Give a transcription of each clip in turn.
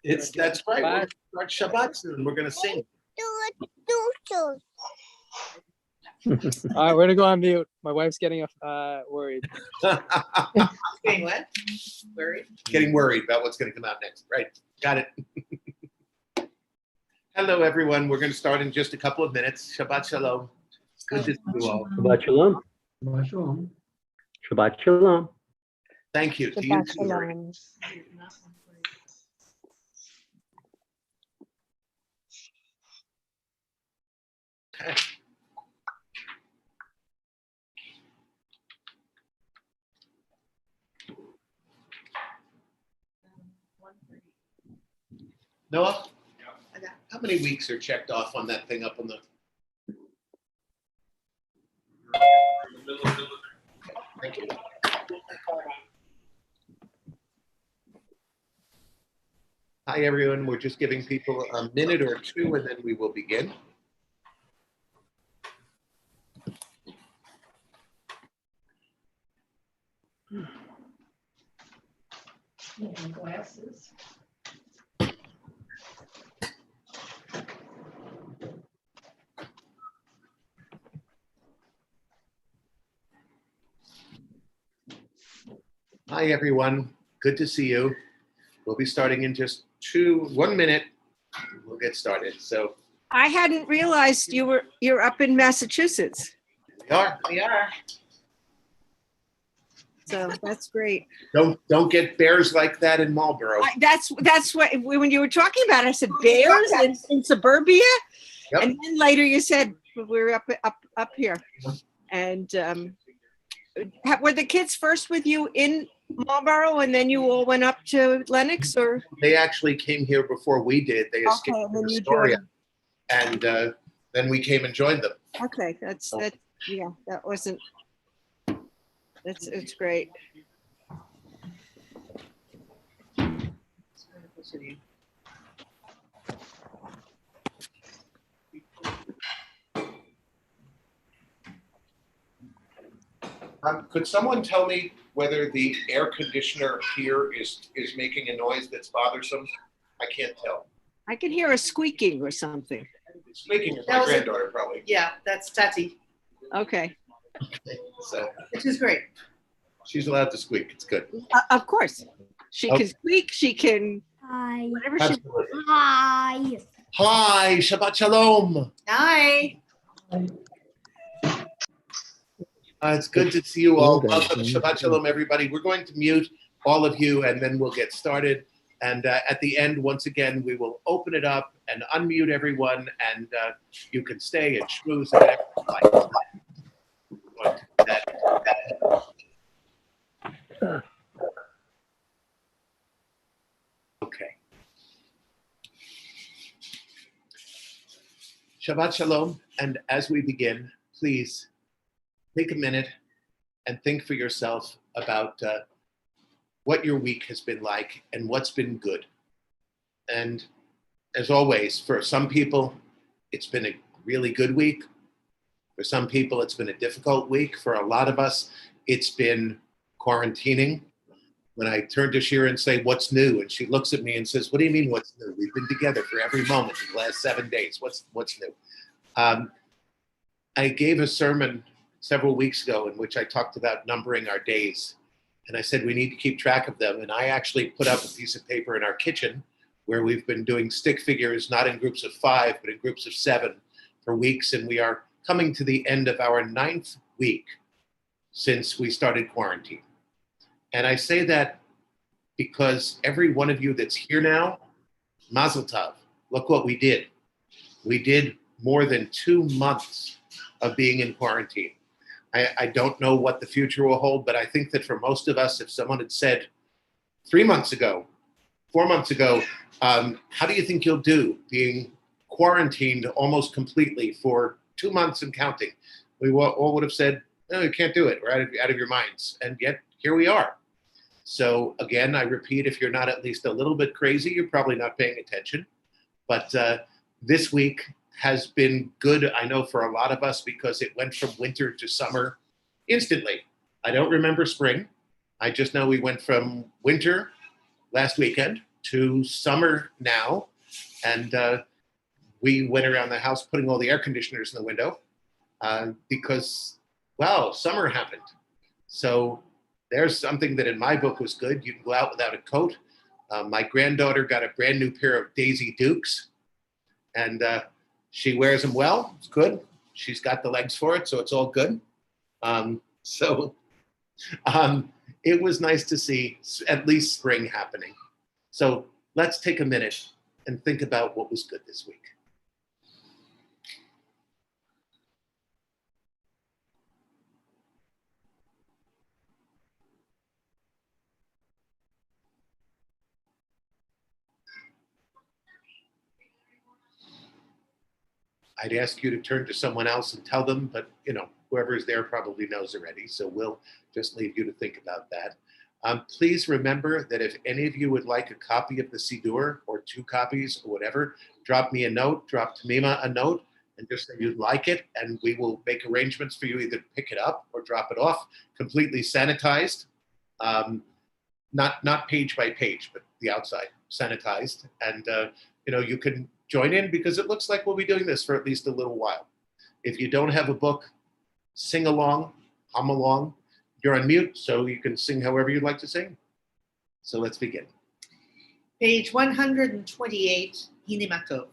That's right. We're going to start Shabbat soon. We're going to sing. All right, we're gonna go on mute. My wife's getting worried. Getting what? Worried? Getting worried about what's going to come out next. Right. Got it. Hello, everyone. We're going to start in just a couple of minutes. Shabbat Shalom. Good to see you all. Shabbat Shalom. Shabbat Shalom. Shabbat Shalom. Thank you. To you too, Marie. Okay. Noah, how many weeks are checked off on that thing up on the? Thank you. Hi, everyone. We're just giving people a minute or two, and then we will begin. Glasses. Hi, everyone. Good to see you. We'll be starting in just 1 minute. We'll get started. So I hadn't realized you're up in Massachusetts. we are. So that's great. Don't get bears like that in Marlboro. That's what when you were talking about it, I said bears in suburbia, Yep. and then later you said we're up here. And were the kids first with you in Marlboro, and then you all went up to Lenox, or? They actually came here before we did. They escaped and from then you Astoria, joined. and then we came and joined them. Okay, yeah, that wasn't. It's great. Could someone tell me whether the air conditioner here is making a noise that's bothersome? I can't tell. I could hear a squeaking or something. Squeaking is That my was a- granddaughter, probably. Yeah, that's Tati, Okay, So which is great. she's allowed to squeak. It's good. of course. She can squeak. She can Hi. whatever she. Absolutely. Hi. Hi, Shabbat Shalom. Hi. It's good to see you all. Okay. Welcome, Shabbat Shalom, everybody. We're going to mute all of you, and then we'll get started. And at the end, once again, we will open it up and unmute everyone, and you can stay and schmooze and whatever you like. Okay. Shabbat Shalom, and as we begin, please take a minute and think for yourself about what your week has been like and what's been good. And as always, for some people, it's been a really good week. For some people, it's been a difficult week. For a lot of us, it's been quarantining. When I turn to Shira and say, "What's new?" and she looks at me and says, "What do you mean, what's new? We've been together for every moment in the last 7 days. What's new?" I gave a sermon several weeks ago in which I talked about numbering our days. And I said we need to keep track of them. And I actually put up a piece of paper in our kitchen where we've been doing stick figures, not in groups of 5, but in groups of 7 for weeks. And we are coming to the end of our 9th week since we started quarantine. And I say that because every one of you that's here now, Mazel Tov, look what we did. We did more than 2 months of being in quarantine. I don't know what the future will hold, but I think that for most of us, if someone had said 3 months ago, 4 months ago, how do you think you'll do being quarantined almost completely for 2 months and counting? We all would have said, no, you can't do it. We're out of your minds. And yet here we are. So again, I repeat, if you're not at least a little bit crazy, you're probably not paying attention. But this week has been good, I know, for a lot of us because it went from winter to summer instantly. I don't remember spring. I just know we went from winter last weekend to summer now, and we went around the house putting all the air conditioners in the window because, well, summer happened. So there's something that in my book was good. You can go out without a coat. My granddaughter got a brand new pair of Daisy Dukes, and she wears them well. It's good. She's got the legs for it, so it's all good. It was nice to see at least spring happening. So let's take a minute and think about what was good this week. I'd ask you to turn to someone else and tell them, but whoever's there probably knows already. So we'll just leave you to think about that. Please remember that if any of you would like a copy of the Siddur or 2 copies or whatever, drop me a note, drop Tamima a note, and just say you'd like it, and we will make arrangements for you either to pick it up or drop it off, completely sanitized, not page by page, but the outside sanitized, and you can join in because it looks like we'll be doing this for at least a little while. If you don't have a book, sing along, hum along. You're on mute, so you can sing however you'd like to sing. So let's begin. Page 128, Hine Matov.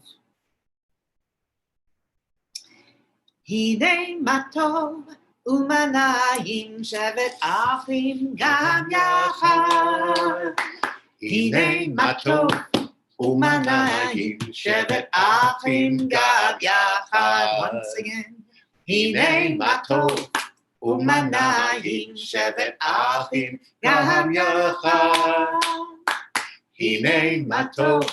Hine Matov, Umanayim Shevet Achim Gam Yachad. Hine Matov, Umanayim Shevet Achim Gam Yachad. Once again. Hine Matov, Umanayim Shevet Achim Gam Yachad. Hine Matov,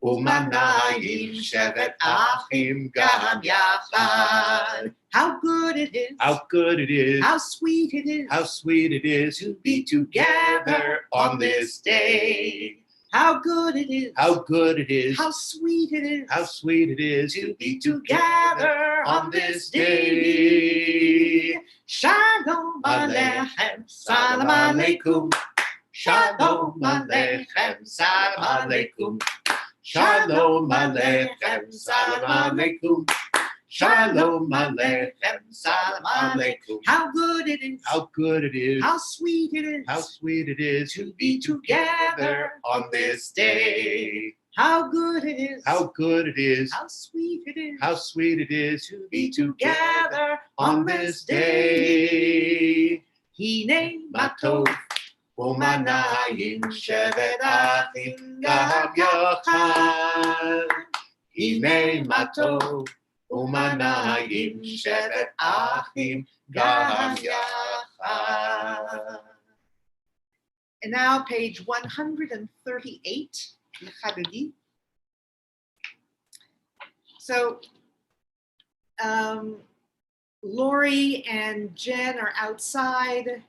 Umanayim Shevet Achim Gam Yachad. How good it is. How good it is. How sweet it is. How sweet it is to be together on this day. How good it is. How good it is. How sweet it is. How sweet it is to be together on this day. Shalom Aleichem, Salam Aleikum. Shalom Aleichem, Salam Aleikum. Shalom Aleichem, Salam Aleikum. Shalom Aleichem, Salam Aleikum. How good it is. How good it is. How sweet it is. How sweet it is to be together on this day. How good it is. How good it is. How sweet it is. How sweet it is to be together on this day. Hine Matov, Umanayim Shevet Achim Gam Yachad. Hine Matov, Umanayim Shevet Achim Gam Yachad. And now page 138, Chadodi. So Lori and Jen are outside.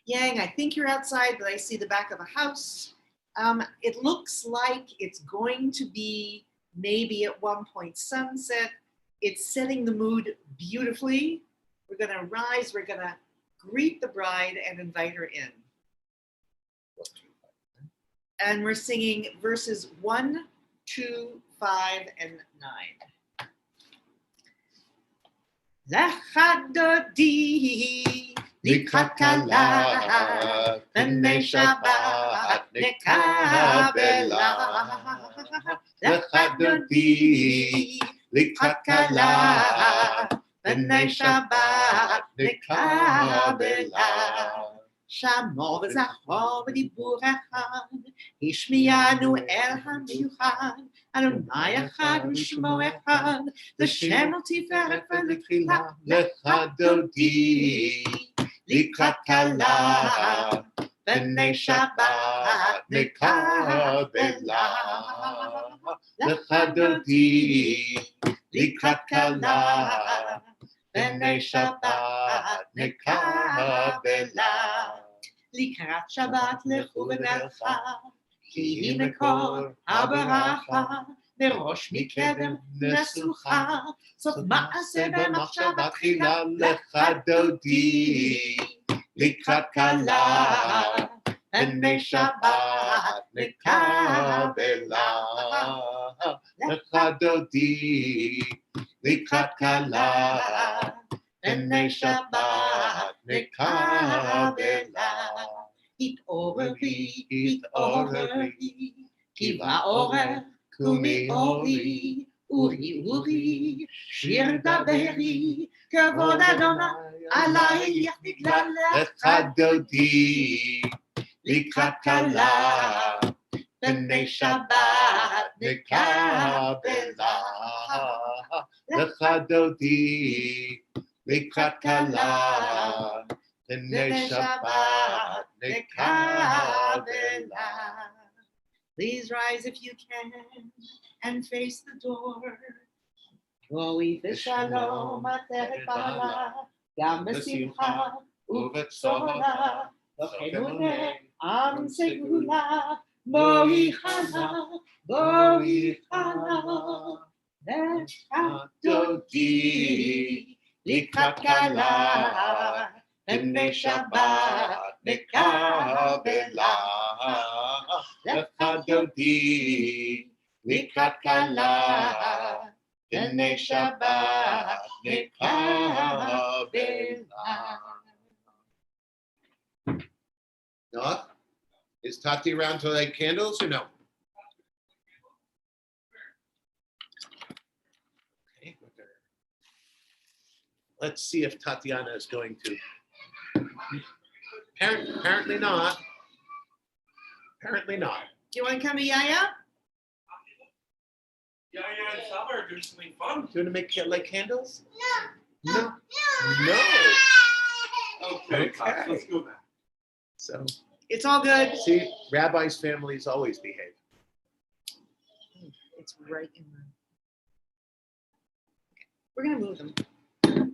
Yang, I think you're outside, but I see the back of a house. It looks like it's going to be maybe at one point sunset. It's setting the mood beautifully. We're going to rise. We're going to greet the bride and invite her in. And we're singing verses 1, 2, 5, and 9. Lechadodi likrat kala b'nei Shabbat nekabela. Lechadodi likrat kala b'nei Shabbat nekabela. Shamo v'zachor v'dibur echad, Hishmiyanu el hamiuchad, Adonai echad v'shmo echad, L'shem al tiferet v'letchila, Lechadodi likrat kala b'nei Shabbat nekabela. Lechadodi likrat kala b'nei Shabbat nekabela. Likrat Shabbat lechu v'nelcha, ki hi מקור הברכה, מראש מקדם נסוכה, סוף מעשה במחשבה תחילה. לך דודי לקראת כלה, Pnei Shabbat Nekabela Lecha Dodi Likrat Kala Pnei Shabbat Nekabela התעוררי, התעוררי, כי באורר קומי אורי, אורי אורי, שיר דברי, כבוד אדוני עלייך בגללך. Lecha Dodi Likrat Kala Pnei Shabbat Nekabela Lecha Dodi Likrat Kala Pnei Shabbat Nekabela. Please rise if you can and face the door. Boi v'shalom ateret bala, gam b'simcha u'b'tzora, v'chenune am segula, boi chana, lecha dodi, likrat kala, pnei Shabbat nekabela, lecha dodi, likrat kala, pnei Shabbat nekabela. Noah, is Tati around to light candles or no? Okay, let's see if Tatiana is going to. Apparently not. Apparently not. Do you want to come to Yaya? Yeah, and Summer are doing something fun. Do you want to make light candles? No. No. Okay, Okay. let's go back. So, It's all good. see, rabbis' families always behave. It's right in the. Okay. We're gonna move them.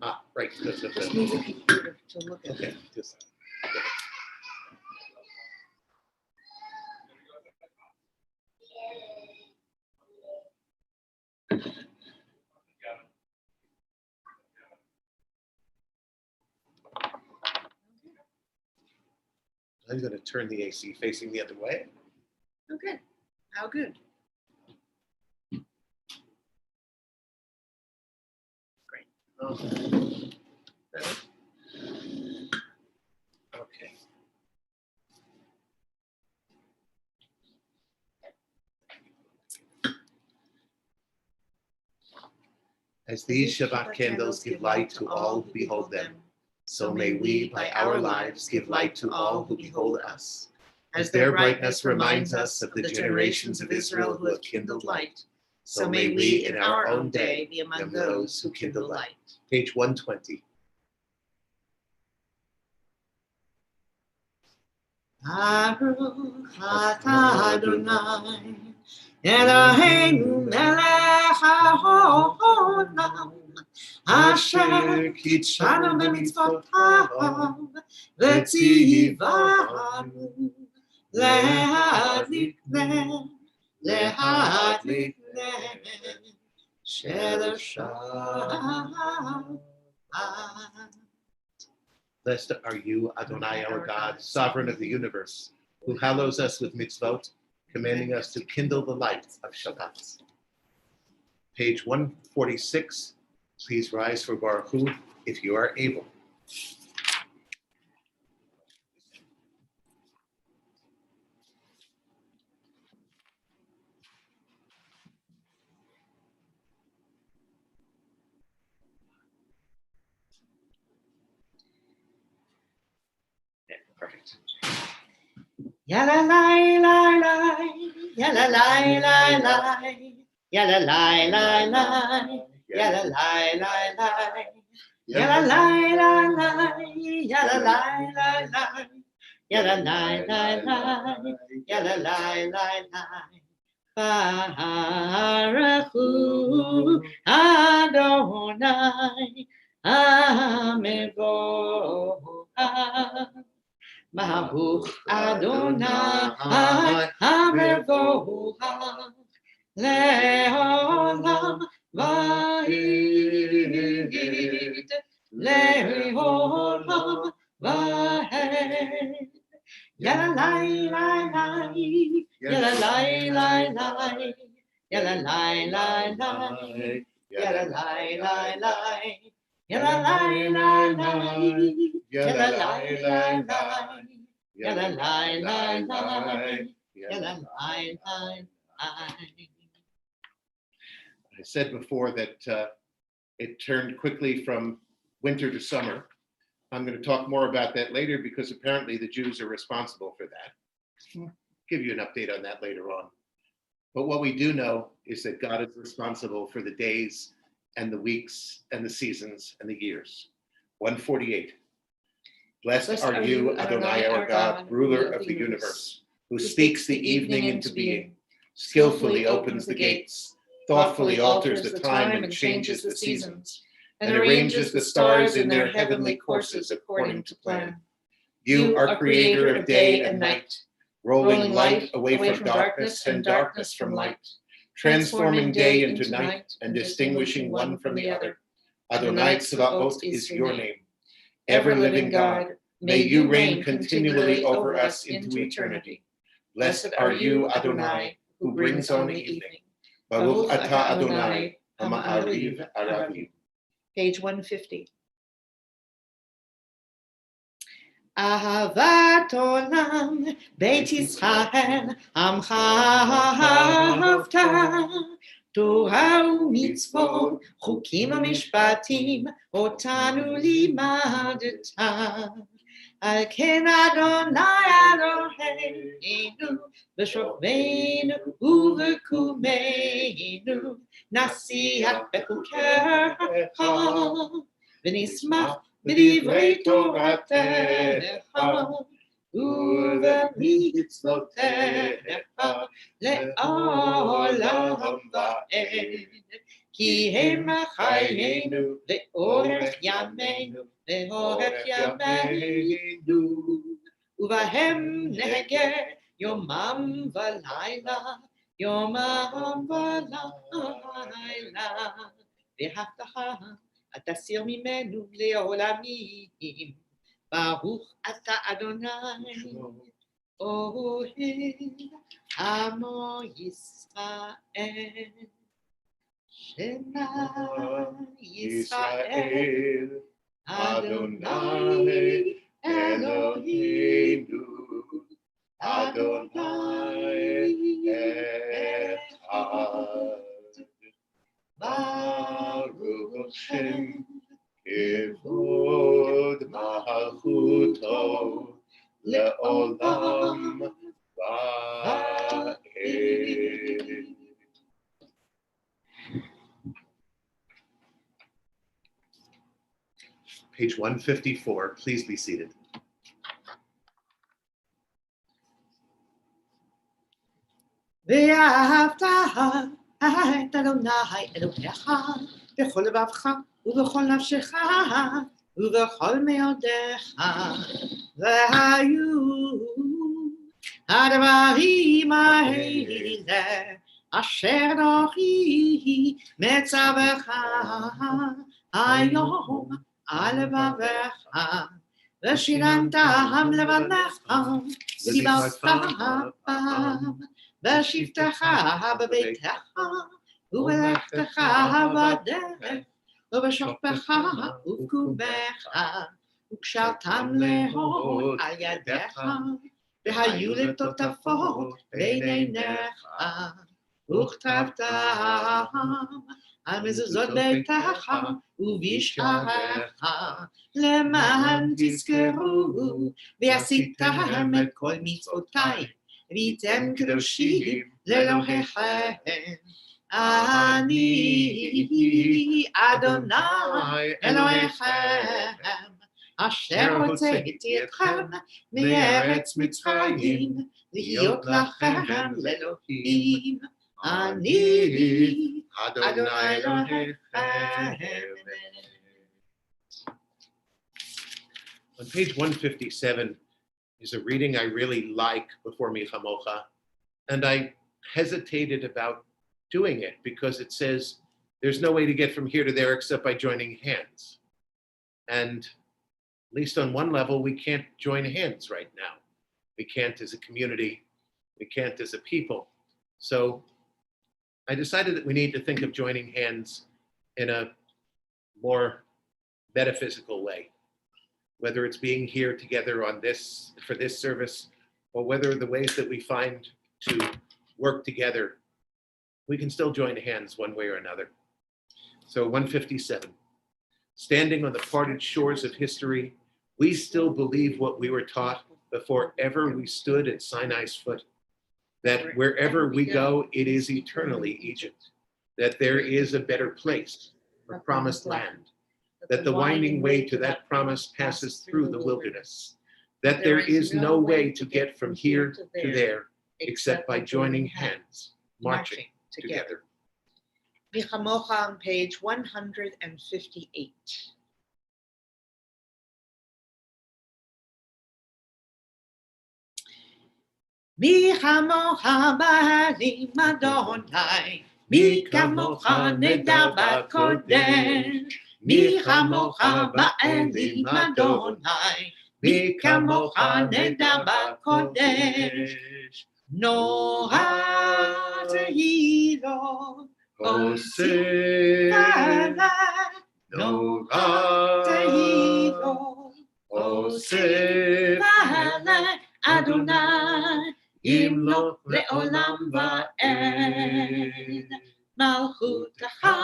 Ah, right. Good. Just move the computer to look at Okay, it. just. I'm going to turn the AC facing the other way. Okay. How good? Okay. As these Shabbat candles give light to all who behold them, so may we, by our lives, give light to all who behold us. As their brightness reminds us of the generations of Israel who have kindled light, so may we, in our own day, be among those who kindle light. Page 120. Baruch atah Adonai, Eloheinu melech haolam, asher kitshanu b'mitzvotav, v'tzivanu להדליק של השבת. Blessed are you, Adonai, our God, sovereign of the universe, who hallows us with mitzvot, commanding us to kindle the light of Shabbat. Page 146. Please rise for Baruch Hu, if you are able. Perfect. Yalla lai lai lai, yalla lai lai lai, yalla lai lai lai, yalla lai lai lai, yalla lai lai lai, yalla lai lai lai, yalla lai lai lai, yalla lai lai lai. Baruch Hu Adonai Hamevoah. Baruch Adonai Hamevoah Leolam Va'id Leolam Va'ed Yalla lai lai lai, yalla lai lai lai, yalla lai lai lai, yalla lai lai lai, yalla lai lai lai, yalla lai lai lai, yalla lai lai lai, yalla lai lai lai. I said before that it turned quickly from winter to summer. I'm going to talk more about that later because apparently the Jews are responsible for that. I'll give you an update on that later on. But what we do know is that God is responsible for the days and the weeks and the seasons and the years. 148. Blessed are you, Adonai our God, ruler of the universe, who speaks the evening into being, skillfully opens the gates, thoughtfully alters the time and changes the seasons, and arranges the stars in their heavenly courses according to plan. You are creator of day and night, rolling light away from darkness and darkness from light, transforming day into night and distinguishing one from the other. Adonai Tzvaot is your name. Ever-living God, may you reign continually over us into eternity. Blessed are you, Adonai, who brings on the evening. Baruch atah Adonai, ha'ma'ariv araviv. Page 150. Ahavat olam, Beit Yisrael, Amcha ahavta, Torah u'mitzvot, Chukim u'mishpatim, Otanu limadta. Al ken Adonai Eloheinu, B'shofreinu u'b'kumeinu, Nasiach bechukecha, V'nismach b'divrei Toratecha, u'b'mitzvotecha, le'olam va'ed. Ki hem chayenu, ve'orech yameinu, ve'orech yameinu, u'vahem neger yomam v'layla, yomam v'layla, ve'haftacha atasir mimenu le'olamim, baruch ata Adonai, ohed amo Yisrael. Shema Yisrael, Adonai Eloheinu, Adonai Echad. Baruch Shem Kevod Malchuto Le'olam Va'ed. Page 154, please be seated. ואהבת את אדוני אלוהיך בכל לבבך ובכל נפשך ובכל מאודיך, והיו הדברים האלה אשר אנוכי מצווך היום על לבבך, ושיננתם לבניך ודיברתם בשבתך בביתך ובלכתך בדרך ובשוכבך ובקומך, וקשרתם להוד על ידיך, והיו לטוטפות בין עיניך, וכתבתם על מזוזות ביתך ובשעריך, למען תזכרו ועשיתם את כל מצוותיי, והייתם קדושים לאלוהיכם. אני אדוני אלוהיכם, אשר הוצאתי אתכם מארץ מצרים, להיות לכם לאלוהים. אני אדוני אלוהיכם. On page 157 is a reading I really like before Michamocha, and I hesitated about doing it because it says there's no way to get from here to there except by joining hands. And at least on one level, we can't join hands right now. We can't as a community. We can't as a people. So I decided that we need to think of joining hands in a more metaphysical way, whether it's being here together on this, for this service, or whether the ways that we find to work together, we can still join hands one way or another. So 157, standing on the parted shores of history, we still believe what we were taught before ever we stood at Sinai's foot, that wherever we go, it is eternally Egypt, that there is a better place, a promised land, that the winding way to that promise passes through the wilderness, that there is no way to get from here to there except by joining hands, marching together. Mi Chamocha on page 158. Mi Chamocha ba'alim Adonai, Mi Kamocha nedar b'kodesh, Mi Chamocha ba'alim Adonai, Mi Kamocha nedar b'kodesh. Noah tehilo, Oseh, Noah tehilo, Oseh, Adonai, Imloch le'olam va'ed. Malchutecha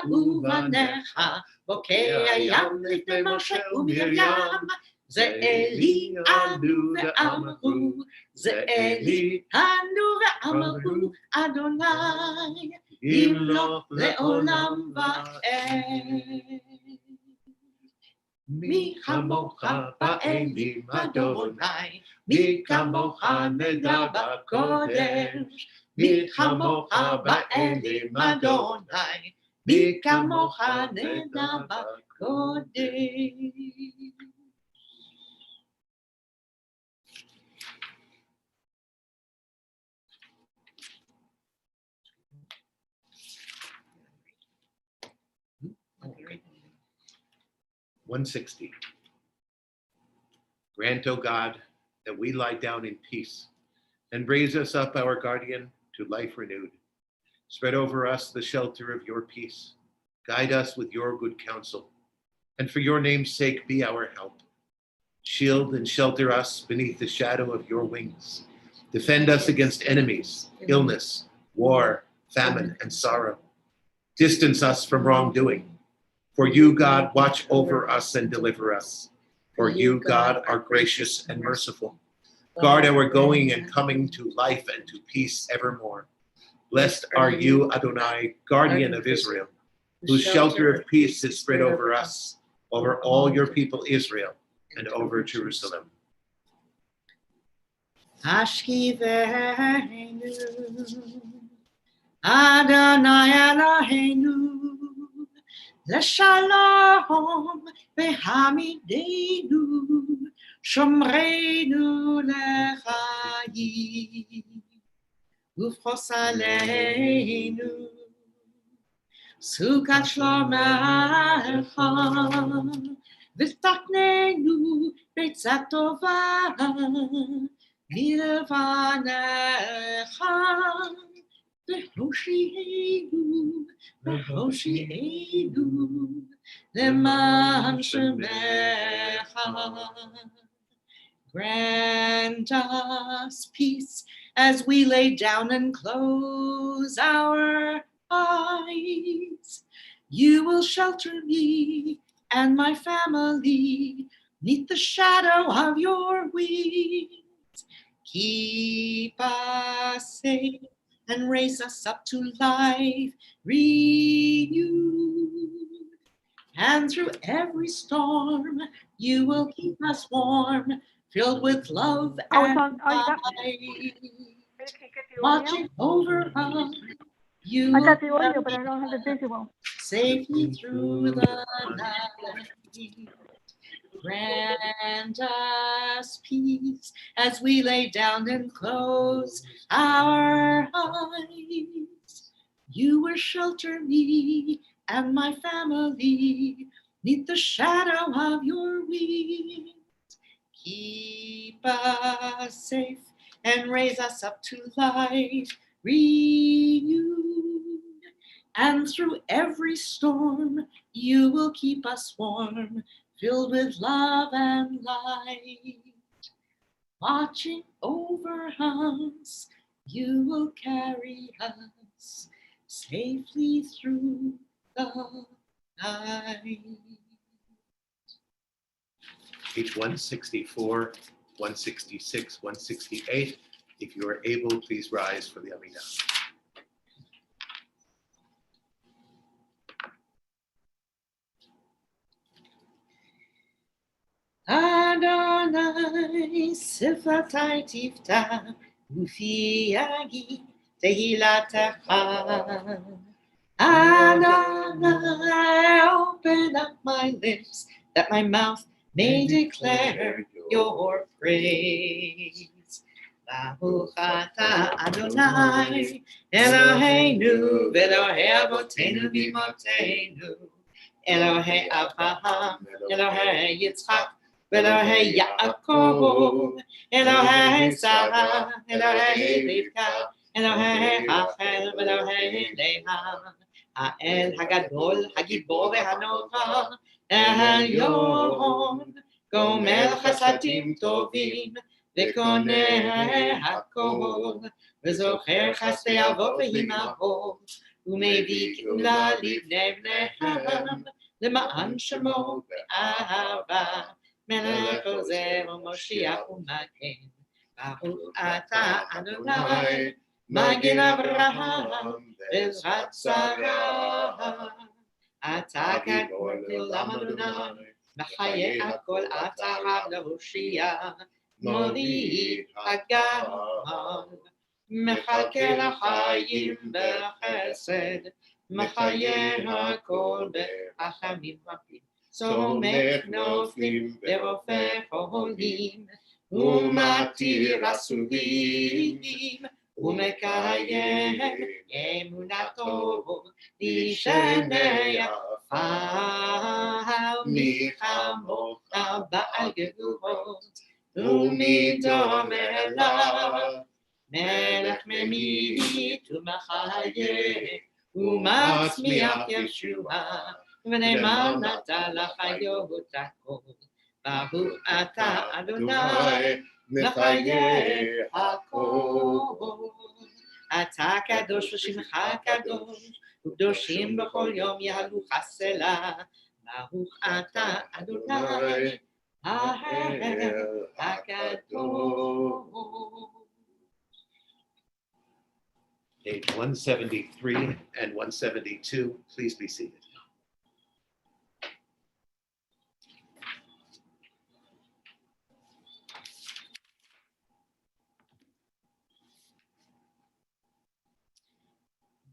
uvanecha, bokei hayam lifnei Moshe u'Miriam. Ze Eli anu ve'amru, Ze Eli anu ve'amru, Adonai, Imloch le'olam va'ed. Mi chamocha ba'elim Adonai, Mi kamocha nedar b'kodesh, Mi chamocha ba'elim Adonai, Mi kamocha nedar b'kodesh. Okay. 160. Grant, O God, that we lie down in peace, and raise us up, our guardian, to life renewed. Spread over us the shelter of your peace. Guide us with your good counsel, and for your name's sake be our help. Shield and shelter us beneath the shadow of your wings. Defend us against enemies, illness, war, famine, and sorrow. Distance us from wrongdoing. For you, God, watch over us and deliver us. For you, God, are gracious and merciful. Guard our going and coming to life and to peace evermore. Blessed are you, Adonai, guardian of Israel, whose shelter of peace is spread over us, over all your people Israel, and over Jerusalem. Hashkivenu, Adonai Eloheinu, Leshalom v'hamidenu, Shomreinu lechayim, Ufchos aleinu, Sukat shlomecha, V'taknenu b'etzat tova, Milvanecha, V'hoshi'enu, Leman shemecha. Grant us peace as we lay down and close our eyes. You will shelter me and my family neath the shadow of your wings. Keep us safe and raise us up to life renewed. And through every storm, you will keep us warm, filled with love and light. Watching over us, you I will got the audio, but I don't have the visual. safely through the night. Grant us peace as we lay down and close our eyes. You will shelter me and my family neath the shadow of your wings. Keep us safe and raise us up to life renewed. And through every storm, you will keep us warm, filled with love and light. Watching over us, you will carry us safely through the night. Page 164, 166, 168. If you are able, please rise for the Amidah. Adonai sifatai tifta ufi yagi tehilatecha. Adonai, open up my lips that my mouth may declare your praise. Baruch atah Adonai Eloheinu v'Elohei avotenu v'imotenu Elohei Avraham Elohei Yitzchak v'Elohei Yaakov Elohei Sarah Elohei Rivka Elohei Rachel v'Elohei Leah Ha'el Hagadol Hagibor v'Hanora Elyon Gomer Chasadim Tovim וקונה הכל, וזוכר חסדי אבות ואימהות, ומביא גאולה לבני בניהם, למען שמו באהבה, מלך עוזר ומושיע ומגן. ברוך אתה אדוני, מגן אברהם, בעזרת שרה. אתה גדול לעולם אדוני, מחיי הכל אתה רב להושיע. מוליד הגל, מחכה לחיים בחסד, מחיה הכל ברחמים רבים, סומך נופלים ורופא חולים, ומתיר אסורים, ומקיים אמונתו לשני עפר, מלחמות בעל גבורות, ומדום אליו, מלך ממית ומחיה, ומצמיח ישועה, ונאמן אתה לחיות הכל. ברוך אתה אדוני, מחיה הכל. אתה קדוש ושמך קדוש, וקדושים בכל יום יעלו חסלה. ברוך אתה אדוני, האל הקדוש. Page 173 and 172, please be seated.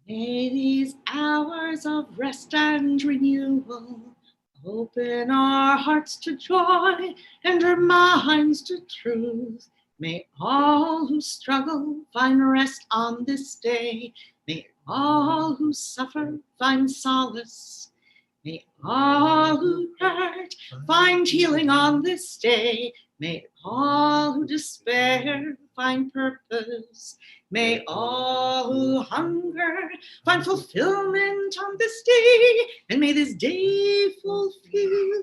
May these hours of rest and renewal open our hearts to joy and our minds to truth. May all who struggle find rest on this day. May all who suffer find solace. May all who hurt find healing on this day. May all who despair find purpose. May all who hunger find fulfillment on this day. And may this day fulfill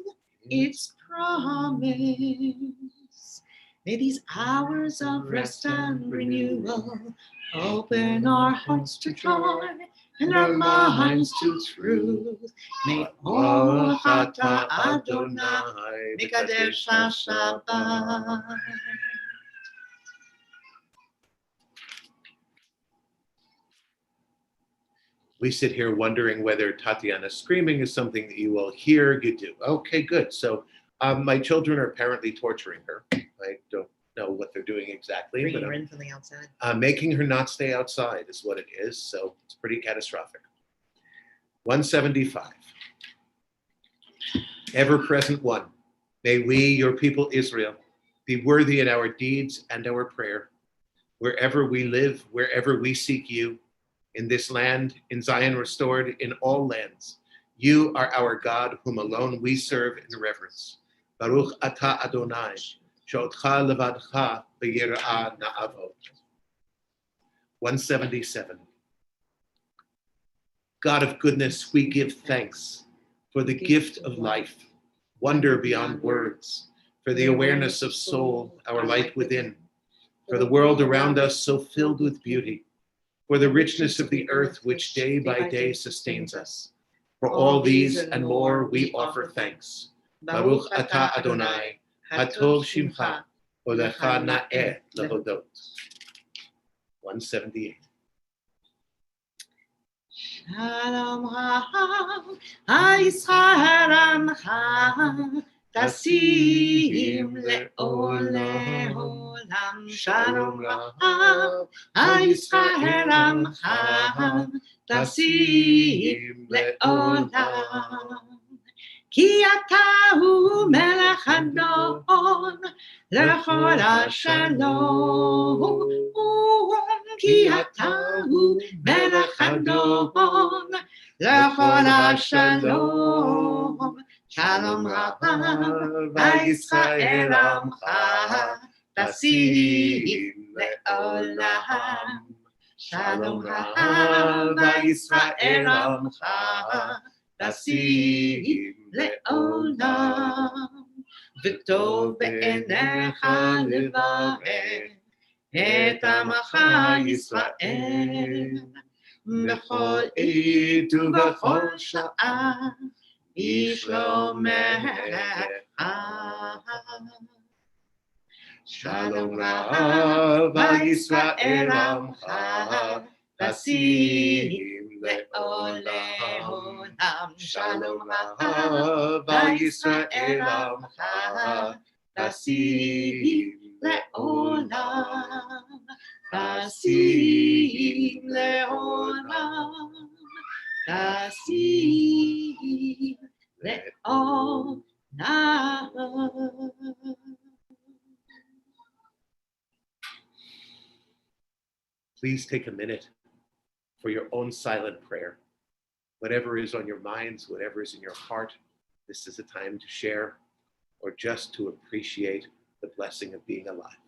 its promise. May these hours of rest and renewal open our hearts to joy and our minds to truth. May all Chata Adonai Mekadesh HaShabbat. We sit here wondering whether Tatiana screaming is something that you will hear. You do. Okay, good. So my children are apparently torturing her. I don't know what they're doing exactly. Bringing but her in from the outside. Making her not stay outside is what it is. So it's pretty catastrophic. 175. Ever-present one, may we, your people Israel, be worthy in our deeds and our prayer, wherever we live, wherever we seek you, in this land, in Zion restored, in all lands. You are our God, whom alone we serve in reverence. Baruch atah Adonai, She'otcha levadcha b'yirah na'avot. 177. God of goodness, we give thanks for the gift of life, wonder beyond words, for the awareness of soul, our light within, for the world around us so filled with beauty, for the richness of the earth which day by day sustains us. For all these and more we offer thanks. Baruch atah Adonai, hatov shimcha, olecha na'eh lehodot. 178. Shalom Yisrael Amcha Tasim Le'olam Shalom Yisrael Amcha Tasim Le'olam Ki atahu melech hadon lechol hashalom Ki atahu melech hadon lechol hashalom Shalom Rav Yisrael Amcha Tasim Le'olam Shalom Rav Yisrael Amcha Tasim Le'olam V'tov be'enecha levarer את עמך ישראל בכל עת ובכל שעה בשלומך שלום רב ישראל עמך תשים לעולם שלום רב ישראל עמך תשים לעולם, תשים לעולם, תשים לעולם. Please take a minute for your own silent prayer. Whatever is on your minds, whatever is in your heart, this is a time to share or just to appreciate the blessing of being alive.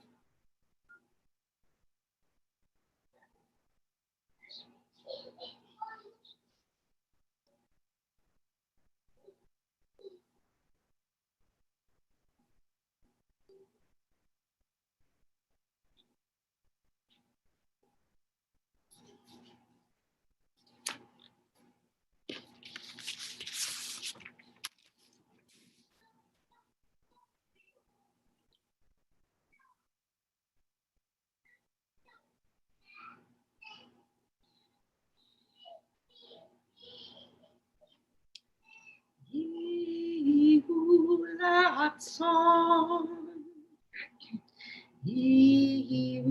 יהיו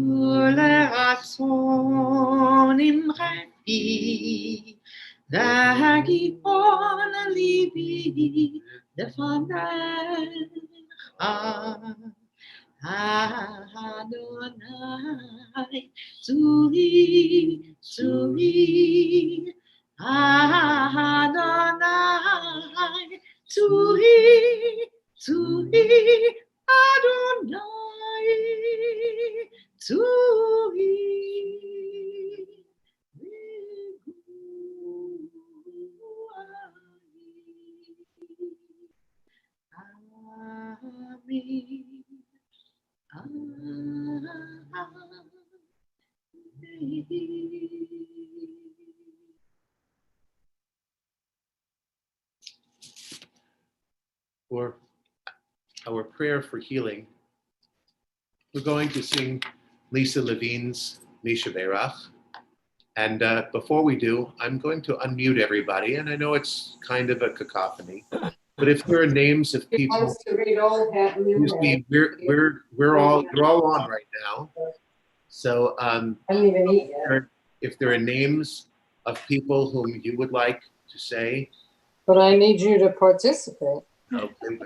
לרצון אמרתי, והגיבור ליבי לפניך. Adonai, צורי, צורי, Adonai, צורי, צורי, Adonai, צורי. For our prayer for healing, we're going to sing Lisa Levine's Misha Berach. And before we do, I'm going to unmute everybody. And I know it's kind of a cacophony, but if there are names of people, excuse me, you're all on right now. So if there are names of people whom you would like to say, but I need you to participate. Okay.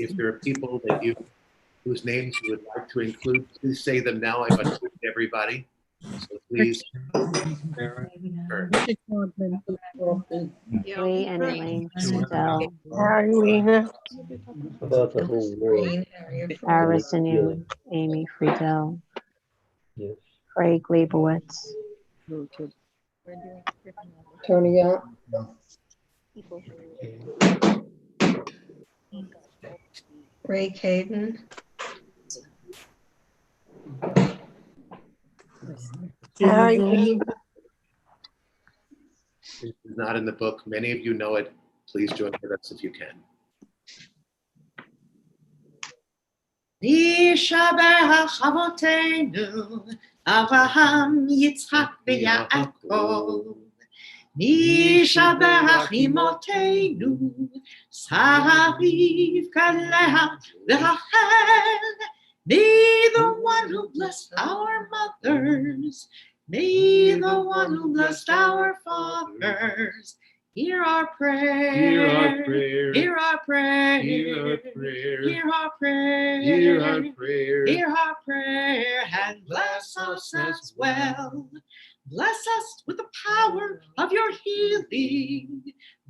If there are people that whose names you would like to include, please say them now. I've unmuted everybody. So please. Lee and Elaine Friedel, Irene. About the whole world. Aristanu, Amy Friedel, Yes. Craig Leibowitz, Tony Yap. Ray Caden. Irene. This is not in the book. Many of you know it. Please join with us if you can. Yishabach Avotenu, Avraham, Yitzchak, v'Yaakov. Yishabach Imotenu, Sarah, Rivka, Leah, v'Rachel. May the one who blessed our mothers, may the one who blessed our fathers, hear our prayer. Hear our prayer. Hear our prayer. Hear our prayer. Hear our prayer. Hear our prayer. Hear our prayer and bless us as well. Bless us with the power of your healing.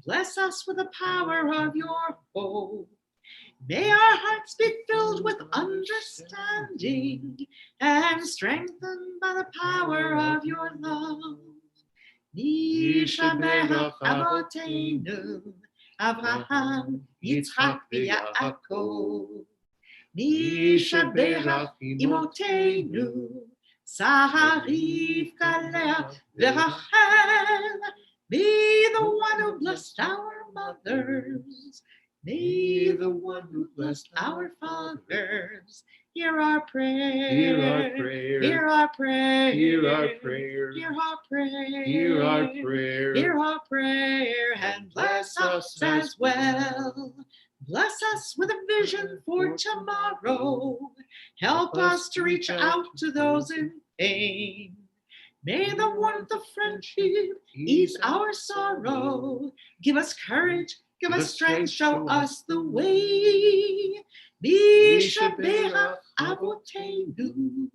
Bless us with the power of your hope. May our hearts be filled with understanding and strengthened by the power of your love. Yishaberach Avotenu, Avraham, Yitzchak, v'Yaakov. Yishaberach Imotenu, Sarah, Rivka, Leah, v'Rachel. Be the one who blessed our mothers. Be the one who blessed our fathers. Hear our prayer. Hear our prayer. Hear our prayer. Hear our prayer. Hear our prayer. Hear our prayer. Hear our prayer and bless us as well. Bless us with a vision for tomorrow. Help us to reach out to those in pain. May the warmth of friendship ease our sorrow. Give us courage, give us strength, show us the way. Yishaberach Avotenu,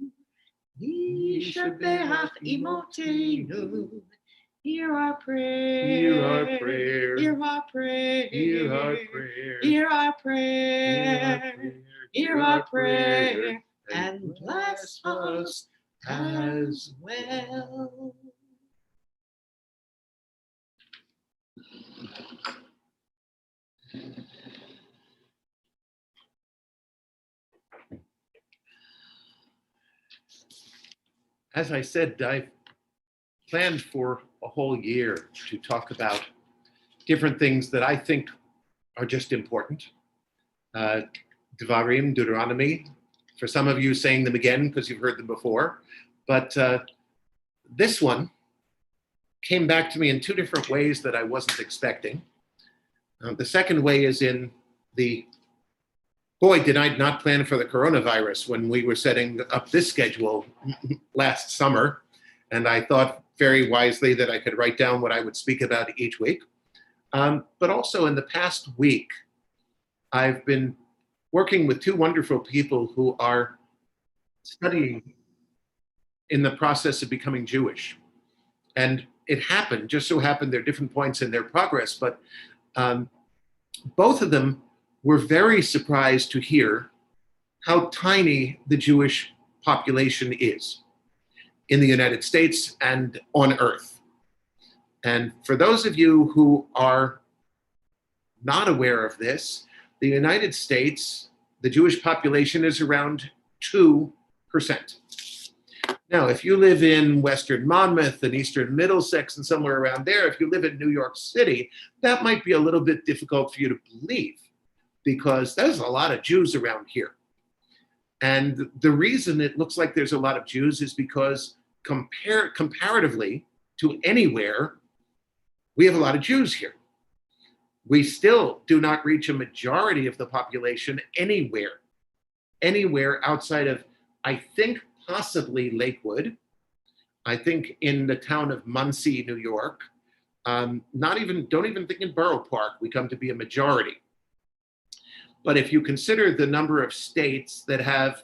Yishaberach Imotenu. Hear our prayer. Hear our prayer. Hear our prayer. Hear our prayer. Hear our prayer. Hear our prayer and bless us as well. As I said, I planned for a whole year to talk about different things that I think are just important. Devarim, Deuteronomy, for some of you saying them again because you've heard them before. But this one came back to me in two different ways that I wasn't expecting. The second way is in the, boy, did I not plan for the coronavirus when we were setting up this schedule last summer. And I thought very wisely that I could write down what I would speak about each week. But also in the past week, I've been working with two wonderful people who are studying in the process of becoming Jewish. And it happened, just so happened, there are different points in their progress, but both of them were very surprised to hear how tiny the Jewish population is in the United States and on Earth. And for those of you who are not aware of this, the United States, the Jewish population is around 2%. Now, if you live in Western Monmouth and Eastern Middlesex and somewhere around there, if you live in New York City, that might be a little bit difficult for you to believe because there's a lot of Jews around here. And the reason it looks like there's a lot of Jews is because comparatively to anywhere, we have a lot of Jews here. We still do not reach a majority of the population anywhere outside of, I think, possibly Lakewood. I think in the town of Muncie, New York. Don't even think in Borough Park, we come to be a majority. But if you consider the number of states that have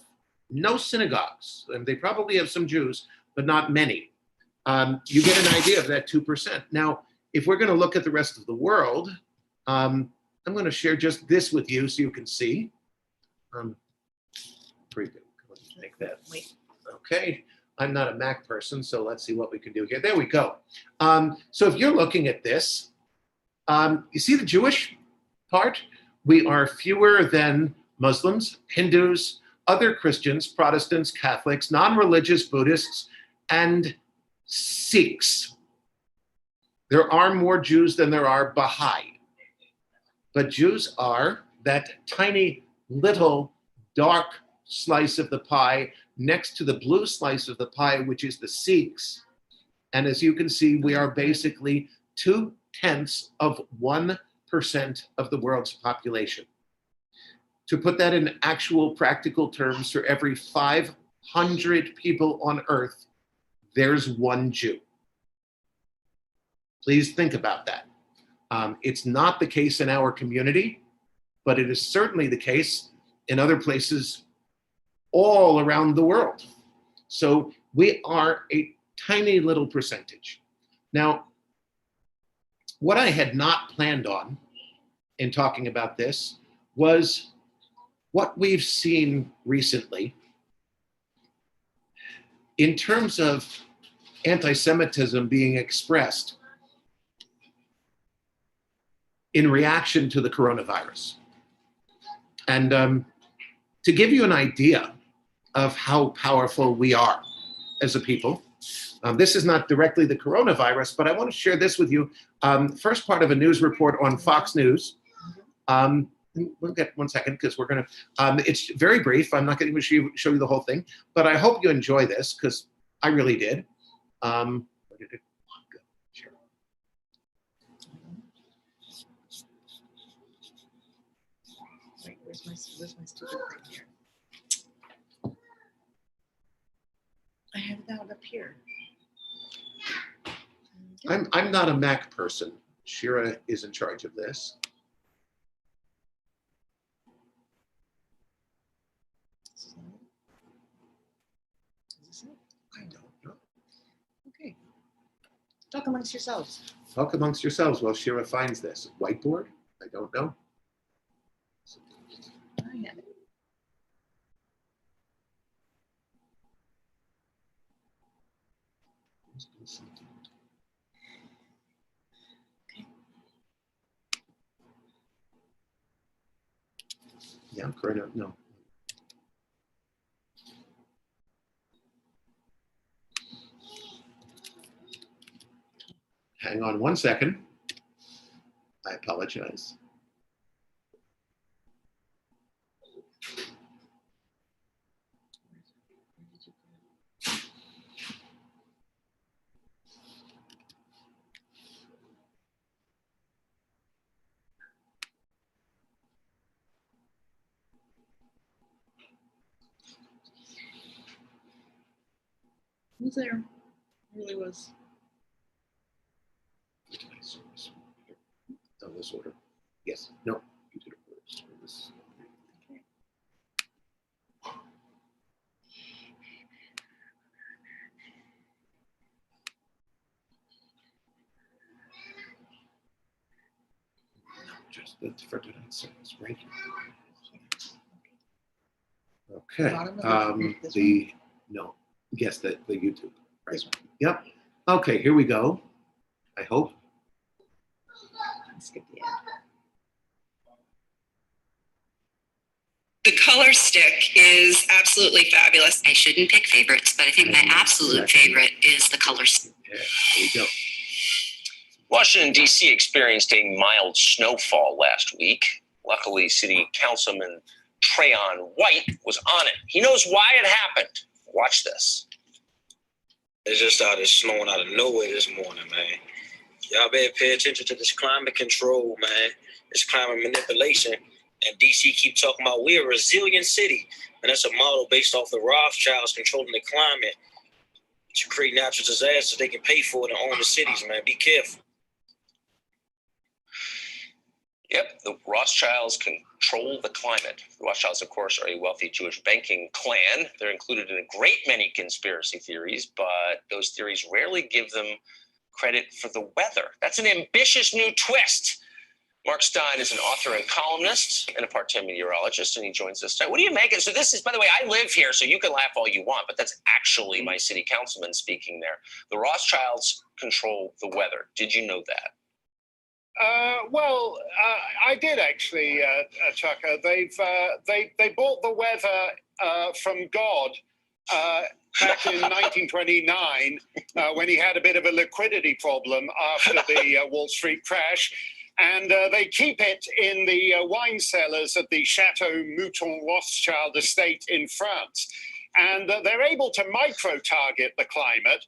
no synagogues, and they probably have some Jews, but not many. You get an idea of that 2%. Now, if we're going to look at the rest of the world, I'm going to share just this with you so you can see. Pretty good. Let's make that. Okay. I'm not a Mac person, so let's see what we can do here. There we go. So if you're looking at this, you see the Jewish part? We are fewer than Muslims, Hindus, other Christians, Protestants, Catholics, non-religious Buddhists, and Sikhs. There are more Jews than there are Baha'i. But Jews are that tiny little dark slice of the pie next to the blue slice of the pie, which is the Sikhs. And as you can see, we are basically 0.2% of the world's population. To put that in actual practical terms, for every 500 people on earth, there's one Jew. Please think about that. It's not the case in our community, but it is certainly the case in other places all around the world. So we are a tiny little percentage. Now, what I had not planned on in talking about this was what we've seen recently in terms of anti-Semitism being expressed in reaction to the coronavirus. And to give you an idea of how powerful we are as a people, this is not directly the coronavirus, but I want to share this with you. First part of a news report on Fox News. We'll get 1 second because we're going to, it's very brief. I'm not going to show you the whole thing, but I hope you enjoy this because I really did. Where did it go? Sure. Wait, where's my stupid thing here? I have it out up here. I'm not a Mac person. Shira is in charge of this. I don't know. Okay. Talk amongst yourselves. Talk amongst yourselves while Shira finds this. Whiteboard? I don't know. I have it. Yeah, correct. No. Hang on 1 second. I apologize. Who's there? Really was. On this order. Yes. No. You did it first. This. Okay. Just the for tonight's service, right? Okay. No. Yes, the YouTube. Right. Yep. Okay, here we go. I hope. Skip the ad. The color stick is absolutely fabulous. I shouldn't pick favorites, but I think my absolute favorite is the color stick. Yeah, there you go. Washington, D.C. experienced a mild snowfall last week. Luckily, City Councilman Trayon White was on it. He knows why it happened. Watch this. It just started snowing out of nowhere this morning, man. Y'all better pay attention to this climate control, man. This climate manipulation. And DC keep talking about we're a resilient city. And that's a model based off the Rothschilds controlling the climate to create natural disasters they can pay for it and own the cities, man. Be careful. Yep, the Rothschilds control the climate. The Rothschilds, of course, are a wealthy Jewish banking clan. They're included in a great many conspiracy theories, but those theories rarely give them credit for the weather. That's an ambitious new twist. Mark Stein is an author and columnist and a part-time meteorologist, and he joins us tonight. What do you make of it? So this is, by the way, I live here, so you can laugh all you want, but that's actually my city councilman speaking there. The Rothschilds control the weather. Did you know that? Well, I did actually, Chucker. They bought the weather from God back in 1929 when he had a bit of a liquidity problem after the Wall Street crash. And they keep it in the wine cellars at the Chateau Mouton Rothschild estate in France. And they're able to micro-target the climate.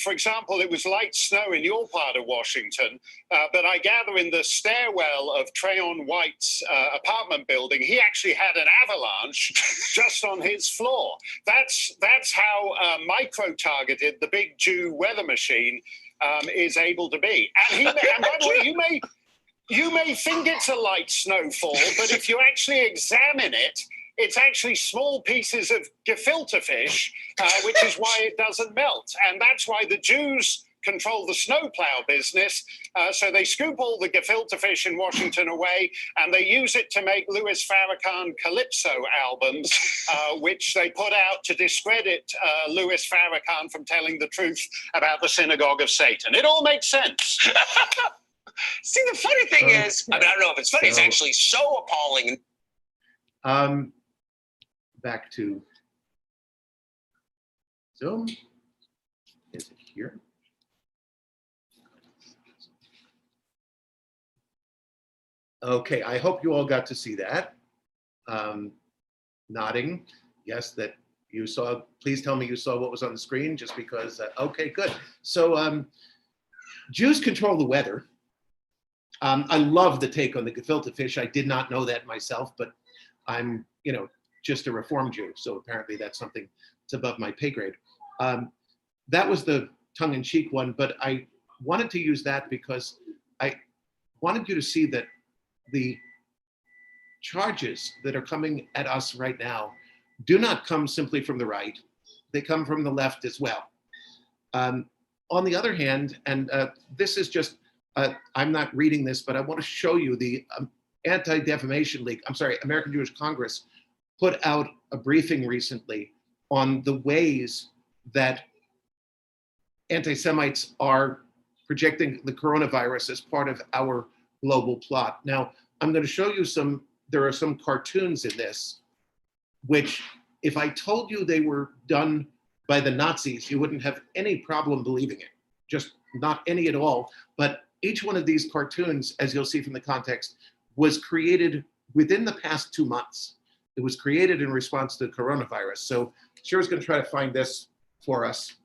For example, it was light snow in your part of Washington, but I gather in the stairwell of Trayon White's apartment building, he actually had an avalanche just on his floor. That's how micro-targeted the big Jew weather machine is able to be. And by the way, you may think it's a light snowfall, but if you actually examine it, it's actually small pieces of gefilte fish, which is why it doesn't melt. And that's why the Jews control the snowplow business. So they scoop all the gefilte fish in Washington away, and they use it to make Louis Farrakhan Calypso albums, which they put out to discredit Louis Farrakhan from telling the truth about the synagogue of Satan. It all makes sense. See, the funny thing is, I don't know if it's funny, it's actually so appalling. Back to Zoom. Is it here? Okay, I hope you all got to see that. Nodding, yes, that you saw. Please tell me you saw what was on the screen, just because, okay, good. So Jews control the weather. I love the take on the gefilte fish. I did not know that myself, but I'm, just a Reform Jew. So apparently that's something that's above my pay grade. That was the tongue-in-cheek one, but I wanted to use that because I wanted you to see that the charges that are coming at us right now do not come simply from the right. They come from the left as well. On the other hand, and this is just, I'm not reading this, but I want to show you the Anti-Defamation League, American Jewish Congress put out a briefing recently on the ways that anti-Semites are projecting the coronavirus as part of our global plot. Now, I'm going to show you there are some cartoons in this, which if I told you they were done by the Nazis, you wouldn't have any problem believing it, just not any at all. But each one of these cartoons, as you'll see from the context, was created within the past 2 months. It was created in response to the coronavirus. So Shira's going to try to find this for us.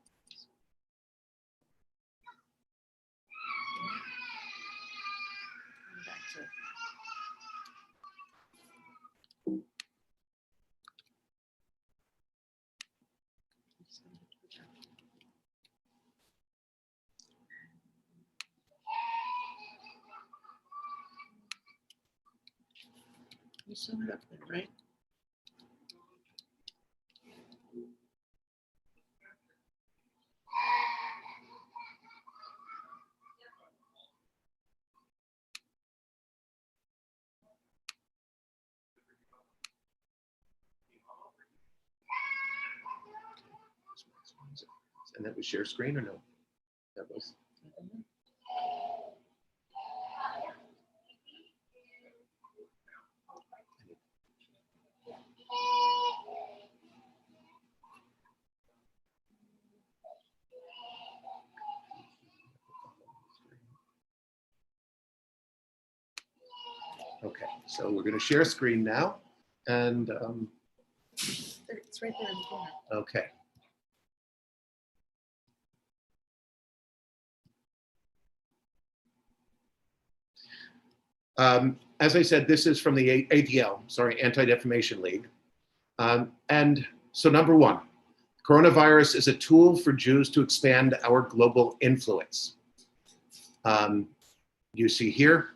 You sum it up there, right? And that was share screen or no? That was. Okay, so we're going to share screen now, and It's right there in the corner. okay. As I said, this is from the ADL, Anti-Defamation League. And so number one, coronavirus is a tool for Jews to expand our global influence. You see here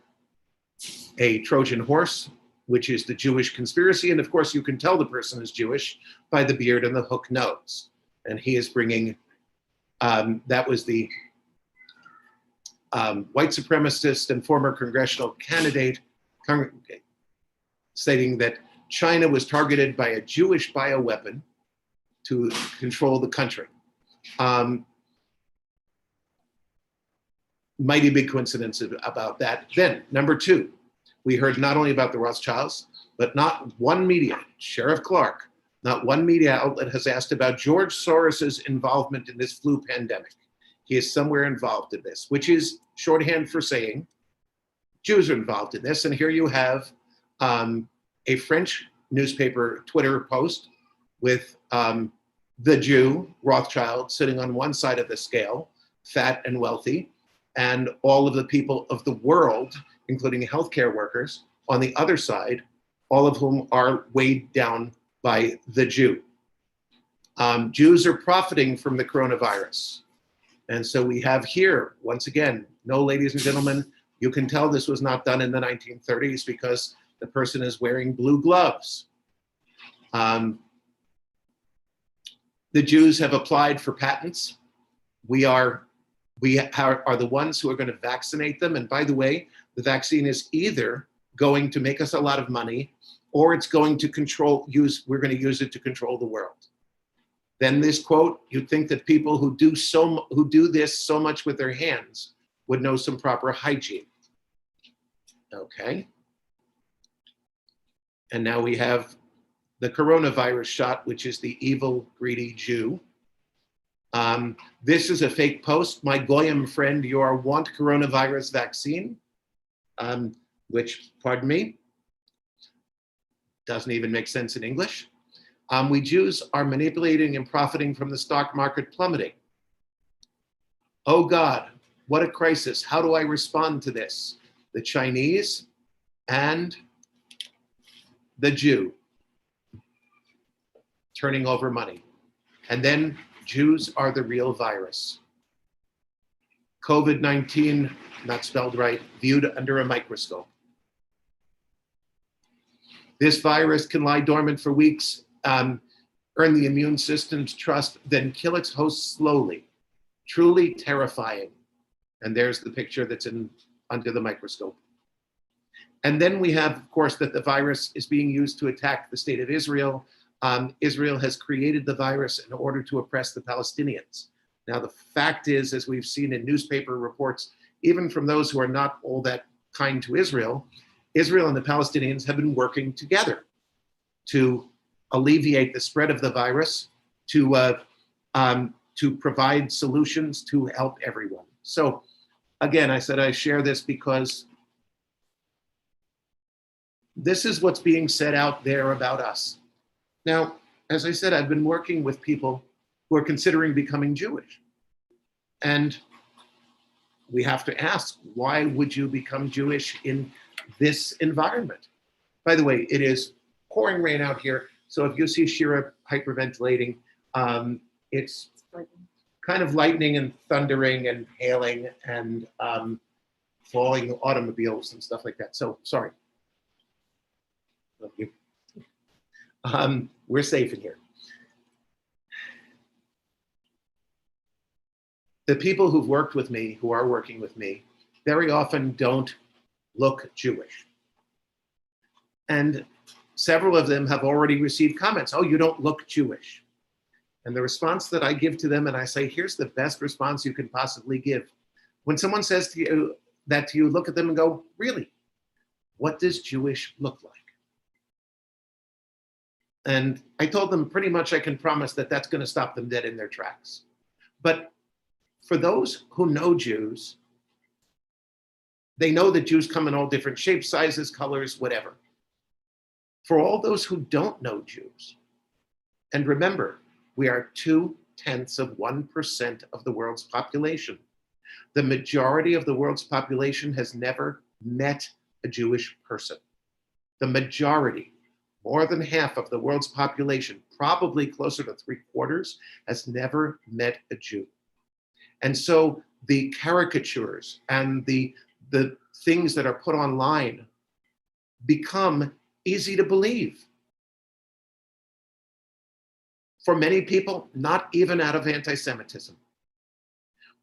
a Trojan horse which is the Jewish conspiracy. And of course, you can tell the person is Jewish by the beard and the hook nose. And he is bringing, that was the white supremacist and former congressional candidate stating that China was targeted by a Jewish bioweapon to control the country. Mighty big coincidence about that. Then, number two, we heard not only about the Rothschilds, but not one media, Sheriff Clark, not one media outlet has asked about George Soros's involvement in this flu pandemic. He is somewhere involved in this, which is shorthand for saying Jews are involved in this. And here you have a French newspaper Twitter post with the Jew, Rothschild, sitting on one side of the scale, fat and wealthy, and all of the people of the world, including healthcare workers, on the other side, all of whom are weighed down by the Jew. Jews are profiting from the coronavirus. And so we have here, once again, no, ladies and gentlemen, you can tell this was not done in the 1930s because the person is wearing blue gloves. The Jews have applied for patents. We are the ones who are going to vaccinate them. And by the way, the vaccine is either going to make us a lot of money or it's going to we're going to use it to control the world. Then this quote, you'd think that people who do this so much with their hands would know some proper hygiene. Okay. And now we have the coronavirus shot, which is the evil, greedy Jew. This is a fake post. My Goyim friend, you want coronavirus vaccine, which, pardon me, doesn't even make sense in English. We Jews are manipulating and profiting from the stock market plummeting. Oh God, what a crisis. How do I respond to this? The Chinese and the Jew turning over money. And then Jews are the real virus. COVID-19, not spelled right, viewed under a microscope. This virus can lie dormant for weeks, earn the immune system's trust, then kill its host slowly. Truly terrifying. And there's the picture that's under the microscope. And then we have, of course, that the virus is being used to attack the state of Israel. Israel has created the virus in order to oppress the Palestinians. Now, the fact is, as we've seen in newspaper reports, even from those who are not all that kind to Israel, Israel and the Palestinians have been working together to alleviate the spread of the virus, to provide solutions to help everyone. So, again, I said I share this because this is what's being said out there about us. Now, as I said, I've been working with people who are considering becoming Jewish. And we have to ask, why would you become Jewish in this environment? By the way, it is pouring rain out here. So if you see Shira hyperventilating, it's kind of lightning and thundering and hailing and falling automobiles and stuff like that. So sorry. Love you. We're safe in here. The people who've worked with me, who are working with me, very often don't look Jewish. And several of them have already received comments, oh, you don't look Jewish. And the response that I give to them, and I say, here's the best response you can possibly give. When someone says to you that to you, look at them and go, really, what does Jewish look like? And I told them pretty much I can promise that that's going to stop them dead in their tracks. But for those who know Jews, they know that Jews come in all different shapes, sizes, colors, whatever. For all those who don't know Jews, and remember, we are 0.2% of the world's population. The majority of the world's population has never met a Jewish person. The majority, more than half of the world's population, probably closer to 3/4, has never met a Jew. And so the caricatures and the things that are put online become easy to believe. For many people, not even out of anti-Semitism.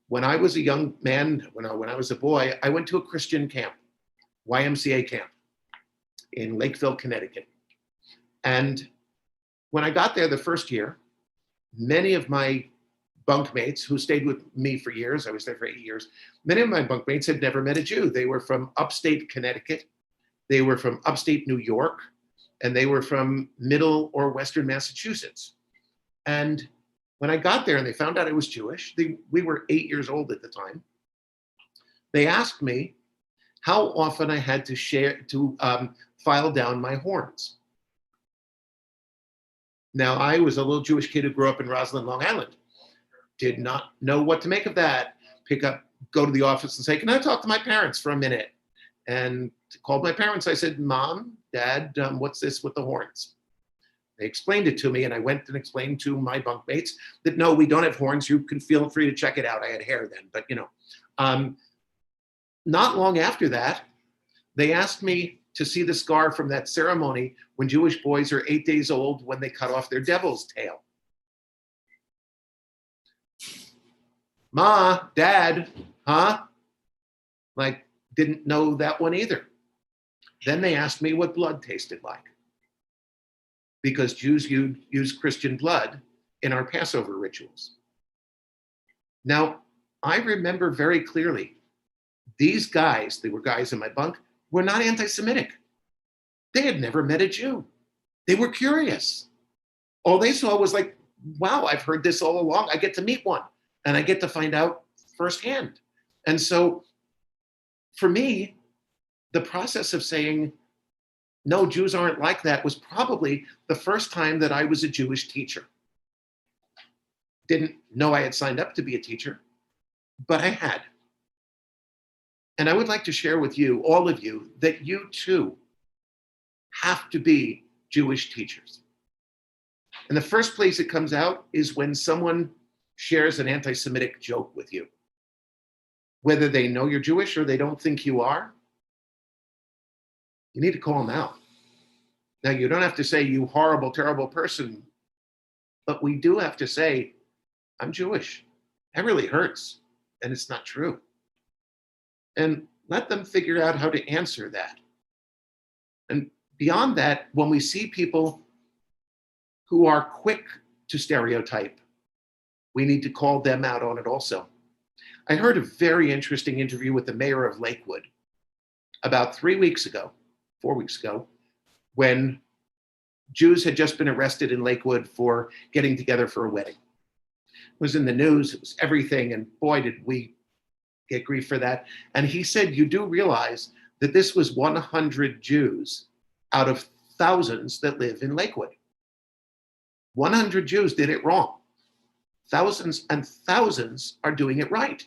When I was a young man, when I was a boy, I went to a Christian camp, YMCA camp in Lakeville, Connecticut. And when I got there the first year, many of my bunkmates who stayed with me for years, I was there for 8 years, many of my bunkmates had never met a Jew. They were from upstate Connecticut, they were from upstate New York, and they were from middle or western Massachusetts. And when I got there and they found out I was Jewish, we were 8 years old at the time, they asked me how often I had to file down my horns. Now, I was a little Jewish kid who grew up in Roslyn, Long Island. Did not know what to make of that. Go to the office and say, can I talk to my parents for a minute? And called my parents. I said, Mom, Dad, what's this with the horns? They explained it to me, and I went and explained to my bunkmates that, no, we don't have horns. You can feel free to check it out. I had hair then, but not long after that, they asked me to see the scar from that ceremony when Jewish boys are 8 days old when they cut off their devil's tail. Ma, Dad, huh? Like, didn't know that one either. Then they asked me what blood tasted like, because Jews use Christian blood in our Passover rituals. Now, I remember very clearly, these guys, they were guys in my bunk, were not anti-Semitic. They had never met a Jew. They were curious. All they saw was like, wow, I've heard this all along. I get to meet one and I get to find out firsthand. And so for me, the process of saying, no, Jews aren't like that was probably the first time that I was a Jewish teacher. Didn't know I had signed up to be a teacher, but I had. And I would like to share with you, all of you, that you too have to be Jewish teachers. And the first place it comes out is when someone shares an anti-Semitic joke with you. Whether they know you're Jewish or they don't think you are, you need to call them out. Now, you don't have to say, you horrible, terrible person, but we do have to say, I'm Jewish. That really hurts, and it's not true. And let them figure out how to answer that. And beyond that, when we see people who are quick to stereotype, we need to call them out on it also. I heard a very interesting interview with the mayor of Lakewood about 4 weeks ago, when Jews had just been arrested in Lakewood for getting together for a wedding. It was in the news, it was everything, and boy, did we get grief for that. And he said, you do realize that this was 100 Jews out of thousands that live in Lakewood. 100 Jews did it wrong. Thousands and thousands are doing it right.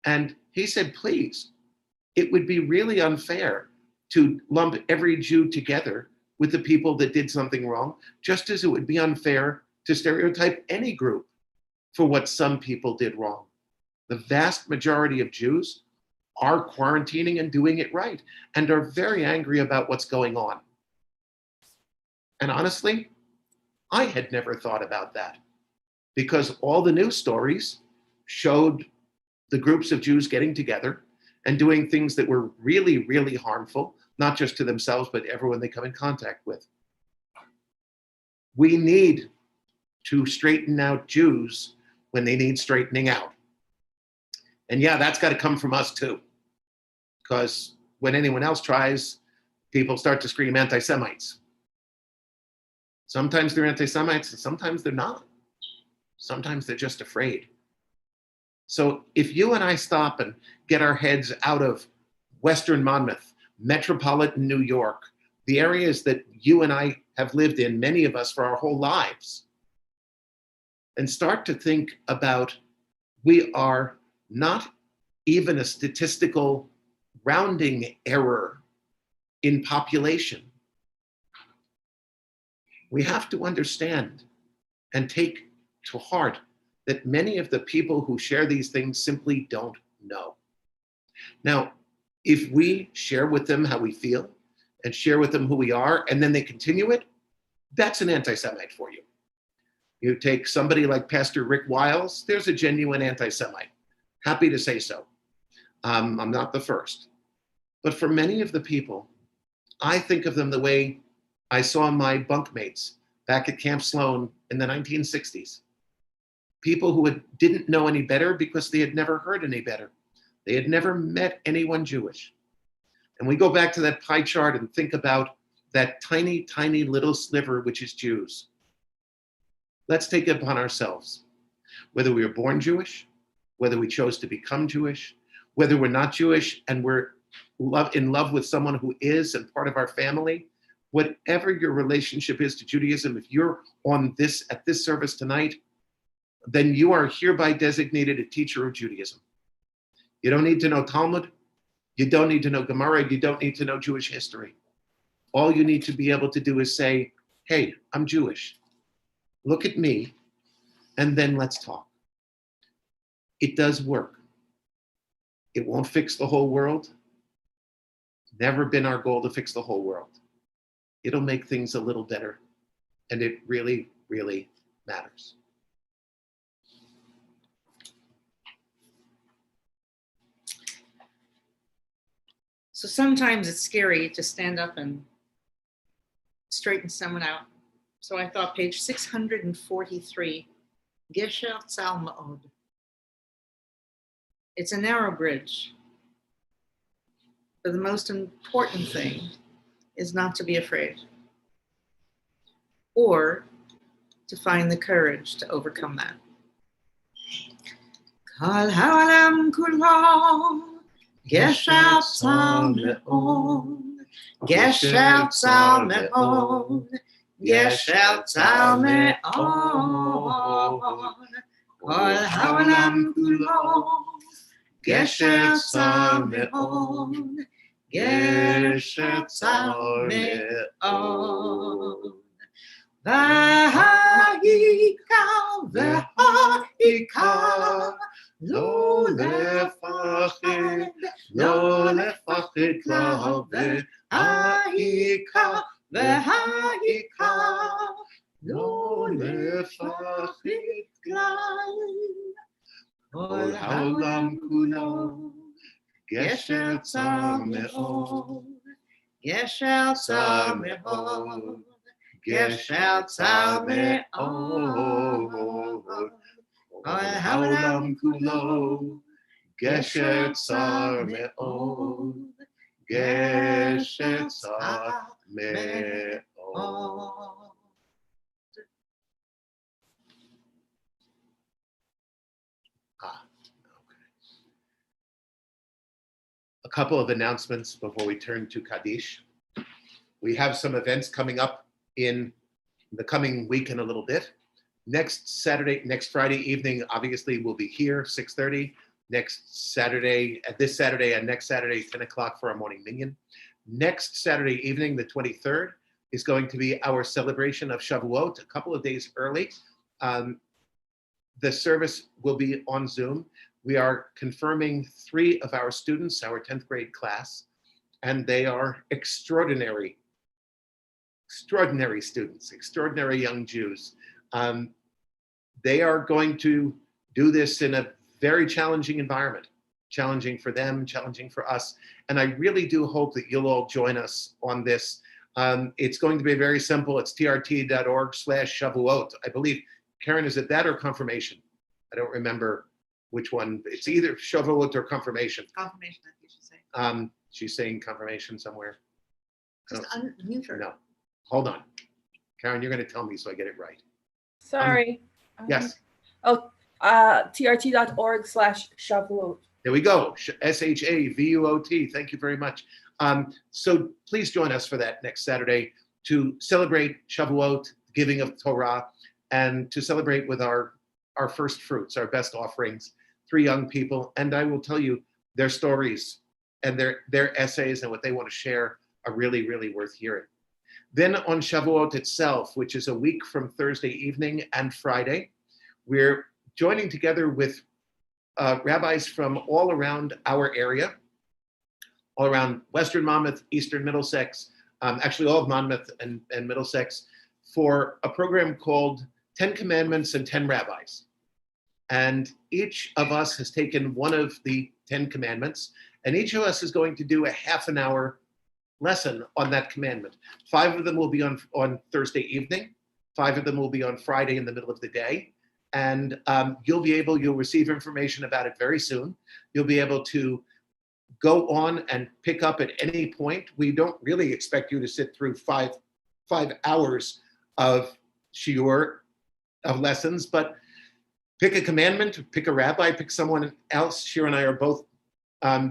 And he said, please, it would be really unfair to lump every Jew together with the people that did something wrong, just as it would be unfair to stereotype any group for what some people did wrong. The vast majority of Jews are quarantining and doing it right and are very angry about what's going on. And honestly, I had never thought about that because all the news stories showed the groups of Jews getting together and doing things that were really, really harmful, not just to themselves, but everyone they come in contact with. We need to straighten out Jews when they need straightening out. And yeah, that's got to come from us too. Because when anyone else tries, people start to scream anti-Semites. Sometimes they're anti-Semites and sometimes they're not. Sometimes they're just afraid. So if you and I stop and get our heads out of Western Monmouth, metropolitan New York, the areas that you and I have lived in, many of us for our whole lives, and start to think about we are not even a statistical rounding error in population. We have to understand and take to heart that many of the people who share these things simply don't know. Now, if we share with them how we feel, and share with them who we are, and then they continue it, that's an anti-Semite for you. You take somebody like Pastor Rick Wiles, there's a genuine anti-Semite. Happy to say so. I'm not the first. But for many of the people, I think of them the way I saw my bunkmates back at Camp Sloan in the 1960s. People who didn't know any better because they had never heard any better. They had never met anyone Jewish. And we go back to that pie chart and think about that tiny, tiny little sliver, which is Jews. Let's take it upon ourselves. Whether we were born Jewish, whether we chose to become Jewish, whether we're not Jewish and we're in love with someone who is and part of our family, whatever your relationship is to Judaism, if you're on this at this service tonight, then you are hereby designated a teacher of Judaism. You don't need to know Talmud. You don't need to know Gemara. You don't need to know Jewish history. All you need to be able to do is say, hey, I'm Jewish. Look at me, and then let's talk. It does work. It won't fix the whole world. Never been our goal to fix the whole world. It'll make things a little better, and it really, really matters. So sometimes it's scary to stand up and straighten someone out. So I thought page 643, Gesher Tzal Ma'od. It's a narrow bridge. But the most important thing is not to be afraid or to find the courage to overcome that. Kol ha'olam kulo Gesher Tzal Ma'od. Gesher Tzal Ma'od. Gesher Tzal Me'od. Kol ha'olam kulo Gesher Tzal Me'od. Gesher Tzal Me'od. V'ha'ikar v'ha'ikar lo לפחד כלל והעיקר והעיקר לא לפחד כלל. כל העולם כולו גשר צר מאוד, גשר צר מאוד, גשר צר מאוד. כל העולם כולו גשר צר מאוד, גשר צר מאוד. A couple of announcements before we turn to Kaddish. We have some events coming up in the coming week and a little bit. Next Friday evening, obviously, we'll be here, 6:30. This Saturday and next Saturday, 10 o'clock for our morning minyan. Next Saturday evening, the 23rd, is going to be our celebration of Shavuot, a couple of days early. The service will be on Zoom. We are confirming 3 of our students, our 10th grade class, and they are extraordinary students, extraordinary young Jews. They are going to do this in a very challenging environment, challenging for them, challenging for us. And I really do hope that you'll all join us on this. It's going to be very simple. It's trt.org/Shavuot. I believe, Karen, is it that or confirmation? I don't remember which one. It's either Shavuot or confirmation. Confirmation, I think you should say. She's saying confirmation somewhere. Just unmute her. No, hold on. Karen, you're going to tell me so I get it right. Sorry. Yes. trt.org/Shavuot. There we go. SHAVUOT. Thank you very much. So please join us for that next Saturday to celebrate Shavuot, giving of Torah, and to celebrate with our first fruits, our best offerings, 3 young people. And I will tell you, their stories and their essays and what they want to share are really, really worth hearing. Then on Shavuot itself, which is a week from Thursday evening and Friday, we're joining together with rabbis from all around our area, all around Western Monmouth, Eastern Middlesex, actually all of Monmouth and Middlesex, for a program called 10 Commandments and 10 Rabbis. And each of us has taken one of the 10 commandments, and each of us is going to do a half an hour lesson on that commandment. 5 of them will be on Thursday evening. 5 of them will be on Friday in the middle of the day. And you'll receive information about it very soon. You'll be able to go on and pick up at any point. We don't really expect you to sit through five hours of shiur, of lessons, but pick a commandment, pick a rabbi, pick someone else. Shira and I are both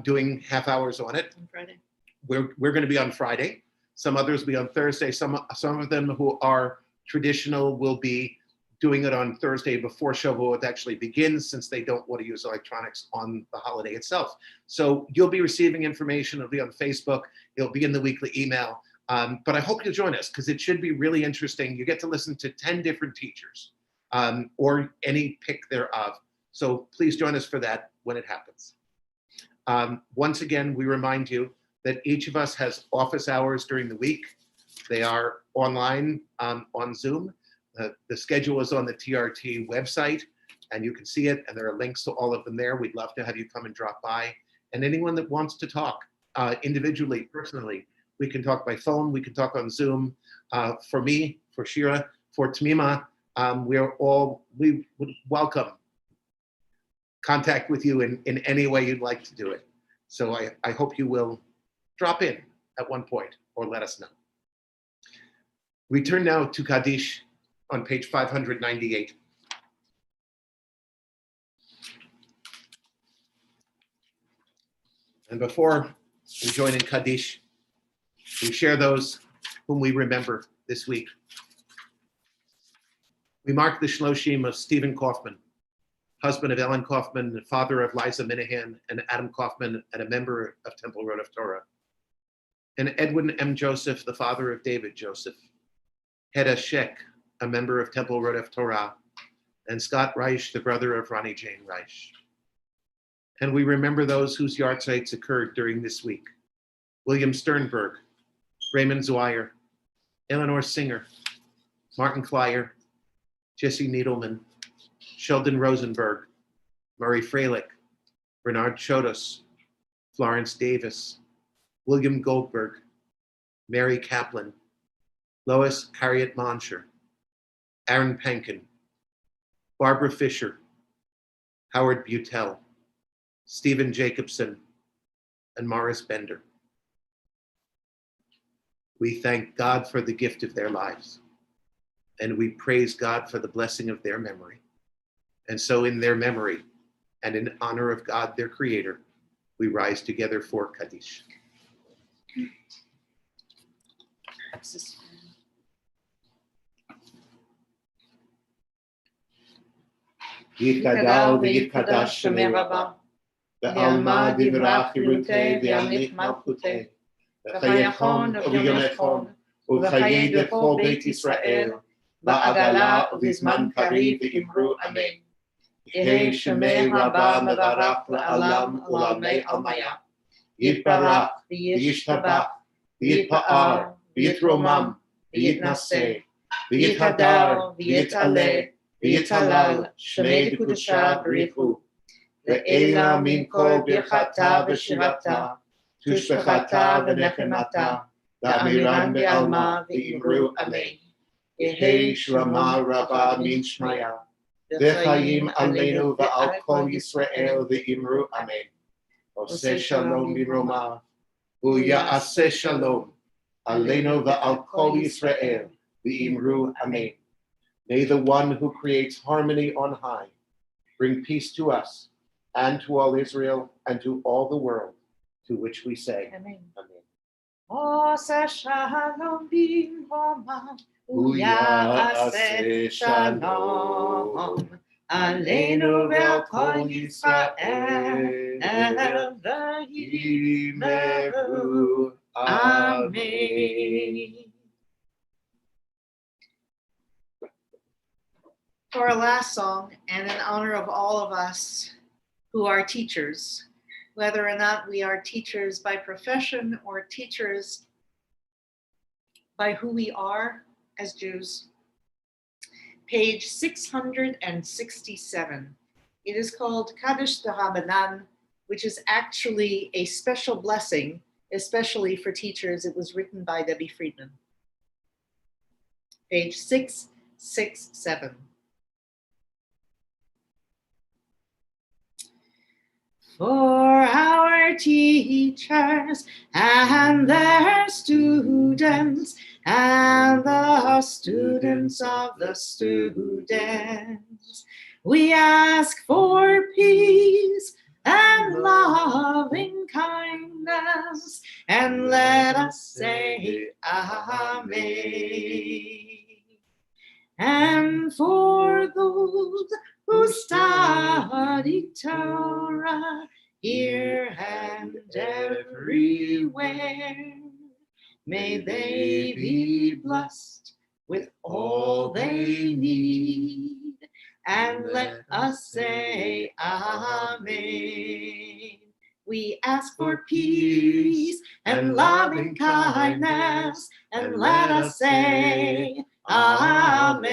doing half hours on it. On Friday. We're going to be on Friday. Some others will be on Thursday. Some of them who are traditional will be doing it on Thursday before Shavuot actually begins, since they don't want to use electronics on the holiday itself. So you'll be receiving information. It'll be on Facebook. It'll be in the weekly email. But I hope you'll join us, because it should be really interesting. You get to listen to 10 different teachers, or any pick thereof. So please join us for that when it happens. Once again, we remind you that each of us has office hours during the week. They are online on Zoom. The schedule is on the TRT website, and you can see it, and there are links to all of them there. We'd love to have you come and drop by. And anyone that wants to talk individually, personally, we can talk by phone, we can talk on Zoom. For me, for Shira, for Tamima, we would welcome contact with you in any way you'd like to do it. So I hope you will drop in at one point or let us know. We turn now to Kaddish on page 598. And before we join in Kaddish, we share those whom we remember this week. We mark the Shloshim of Stephen Kaufman, husband of Ellen Kaufman, and father of Liza Minahan and Adam Kaufman, and a member of Temple Rodeph Torah. And Edwin M. Joseph, the father of David Joseph. Hedda Sheck, a member of Temple Rodeph Torah, and Scott Reich, the brother of Ronnie Jane Reich. And we remember those whose yahrzeits occurred during this week. William Sternberg, Raymond Zweier, Eleanor Singer, Martin Klyer, Jesse Needleman, Sheldon Rosenberg, Murray Freilich, Bernard Chodos, Florence Davis, William Goldberg, Mary Kaplan, Lois Harriet Monsher, Aaron Pankin, Barbara Fisher, Howard Butel, Stephen Jacobson, and Morris Bender. We thank God for the gift of their lives, and we praise God for the blessing of their memory. And so in their memory and in honor of God, their creator, we rise together for Kaddish. Yitkadal v'yitkadash Shemei Rabbah, v'alma divrach yirutei v'yamlich malchutei, v'chayachon v'yomechon, v'chayei b'chol Beit Yisrael, v'agala v'zman kariv v'imru amen. Yehei Shemei Rabbah mevarach la'alam u'lamei almaya. Yitbarach v'yishtabach v'yitpa'ar v'yitromam v'yitnaseh v'yithadar v'yitaleh v'yitalal Shmei B'Kudusha B'Richu Ve'ela min kol birchata v'shirata tushbechata v'nechemata v'amiran be'alma v'imru amen. Yehei Shlama Rabbah min Shmaya v'chayim aleinu v'al kol Yisrael v'imru amen. Oseh shalom b'roma u'ya'aseh shalom aleinu v'al kol Yisrael v'imru amen. May the one who creates harmony on high bring peace to us and to all Israel and to all the world, to which we say, Amen. Amen. Oseh shalom b'roma U'ya'aseh shalom aleinu ve'al kol Yisrael v'yimeru. Amen. For our last song, and in honor of all of us who are teachers, whether or not we are teachers by profession or teachers by who we are as Jews. Page 667. It is called Kaddish D'Rabanan, which is actually a special blessing, especially for teachers. It was written by Debbie Friedman. Page 667. For our teachers and their students and the students of the students, we ask for peace and loving kindness, and let us say Amen. And for those who study Torah here and everywhere, may they be blessed with all they need. And let us say Amen. We ask for peace and loving kindness, and let us say Amen.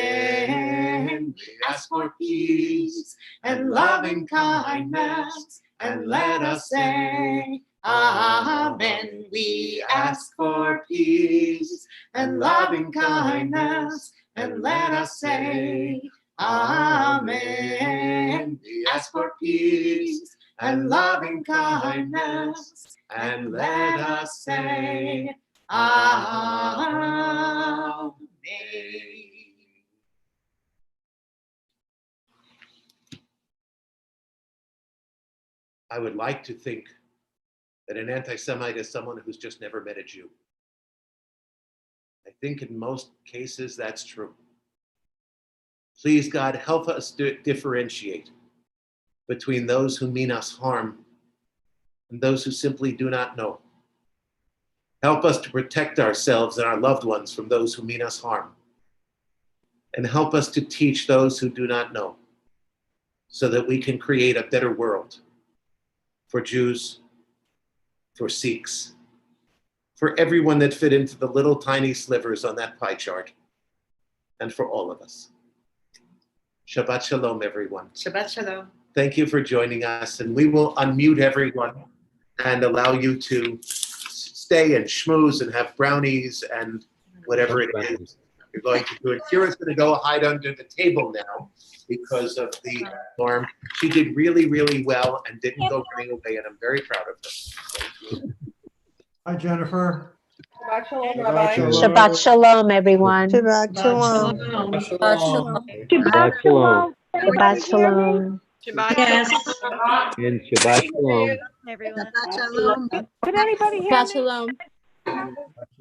We ask for peace and loving kindness, and let us say Amen. We ask for peace and loving kindness, and let us say Amen. We ask for peace and loving kindness, and let us say Amen. I would like to think that an anti-Semite is someone who's just never met a Jew. I think in most cases that's true. Please, God, help us to differentiate between those who mean us harm and those who simply do not know. Help us to protect ourselves and our loved ones from those who mean us harm. And help us to teach those who do not know, so that we can create a better world for Jews, for Sikhs, for everyone that fit into the little tiny slivers on that pie chart, and for all of us. Shabbat Shalom, everyone. Shabbat Shalom. Thank you for joining us, and we will unmute everyone and allow you to stay and schmooze and have brownies and whatever it is you're going to do. And Kira's going to go hide under the table now because of the storm. She did really, really well and didn't go running away, and I'm very proud of her. Thank you. Hi, Jennifer. Shabbat Shalom, Shabbat Rabbi. Shalom. Shabbat Shalom, everyone. Shabbat Shalom. Shabbat Shalom. Shabbat Shalom. Shabbat Shalom. Shabbat Yes. And Shabbat Shalom. Everyone. Shabbat Shalom. Did anybody hear Shabbat me? Shalom.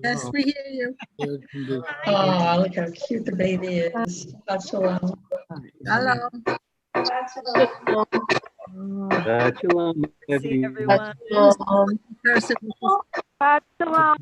Yes, we hear you. Oh, look how cute the baby is. Shabbat Shalom. Hello. Shabbat Shalom. Shabbat Shalom, See everyone. everyone. Person. Shabbat Shalom. Shabbat Shalom.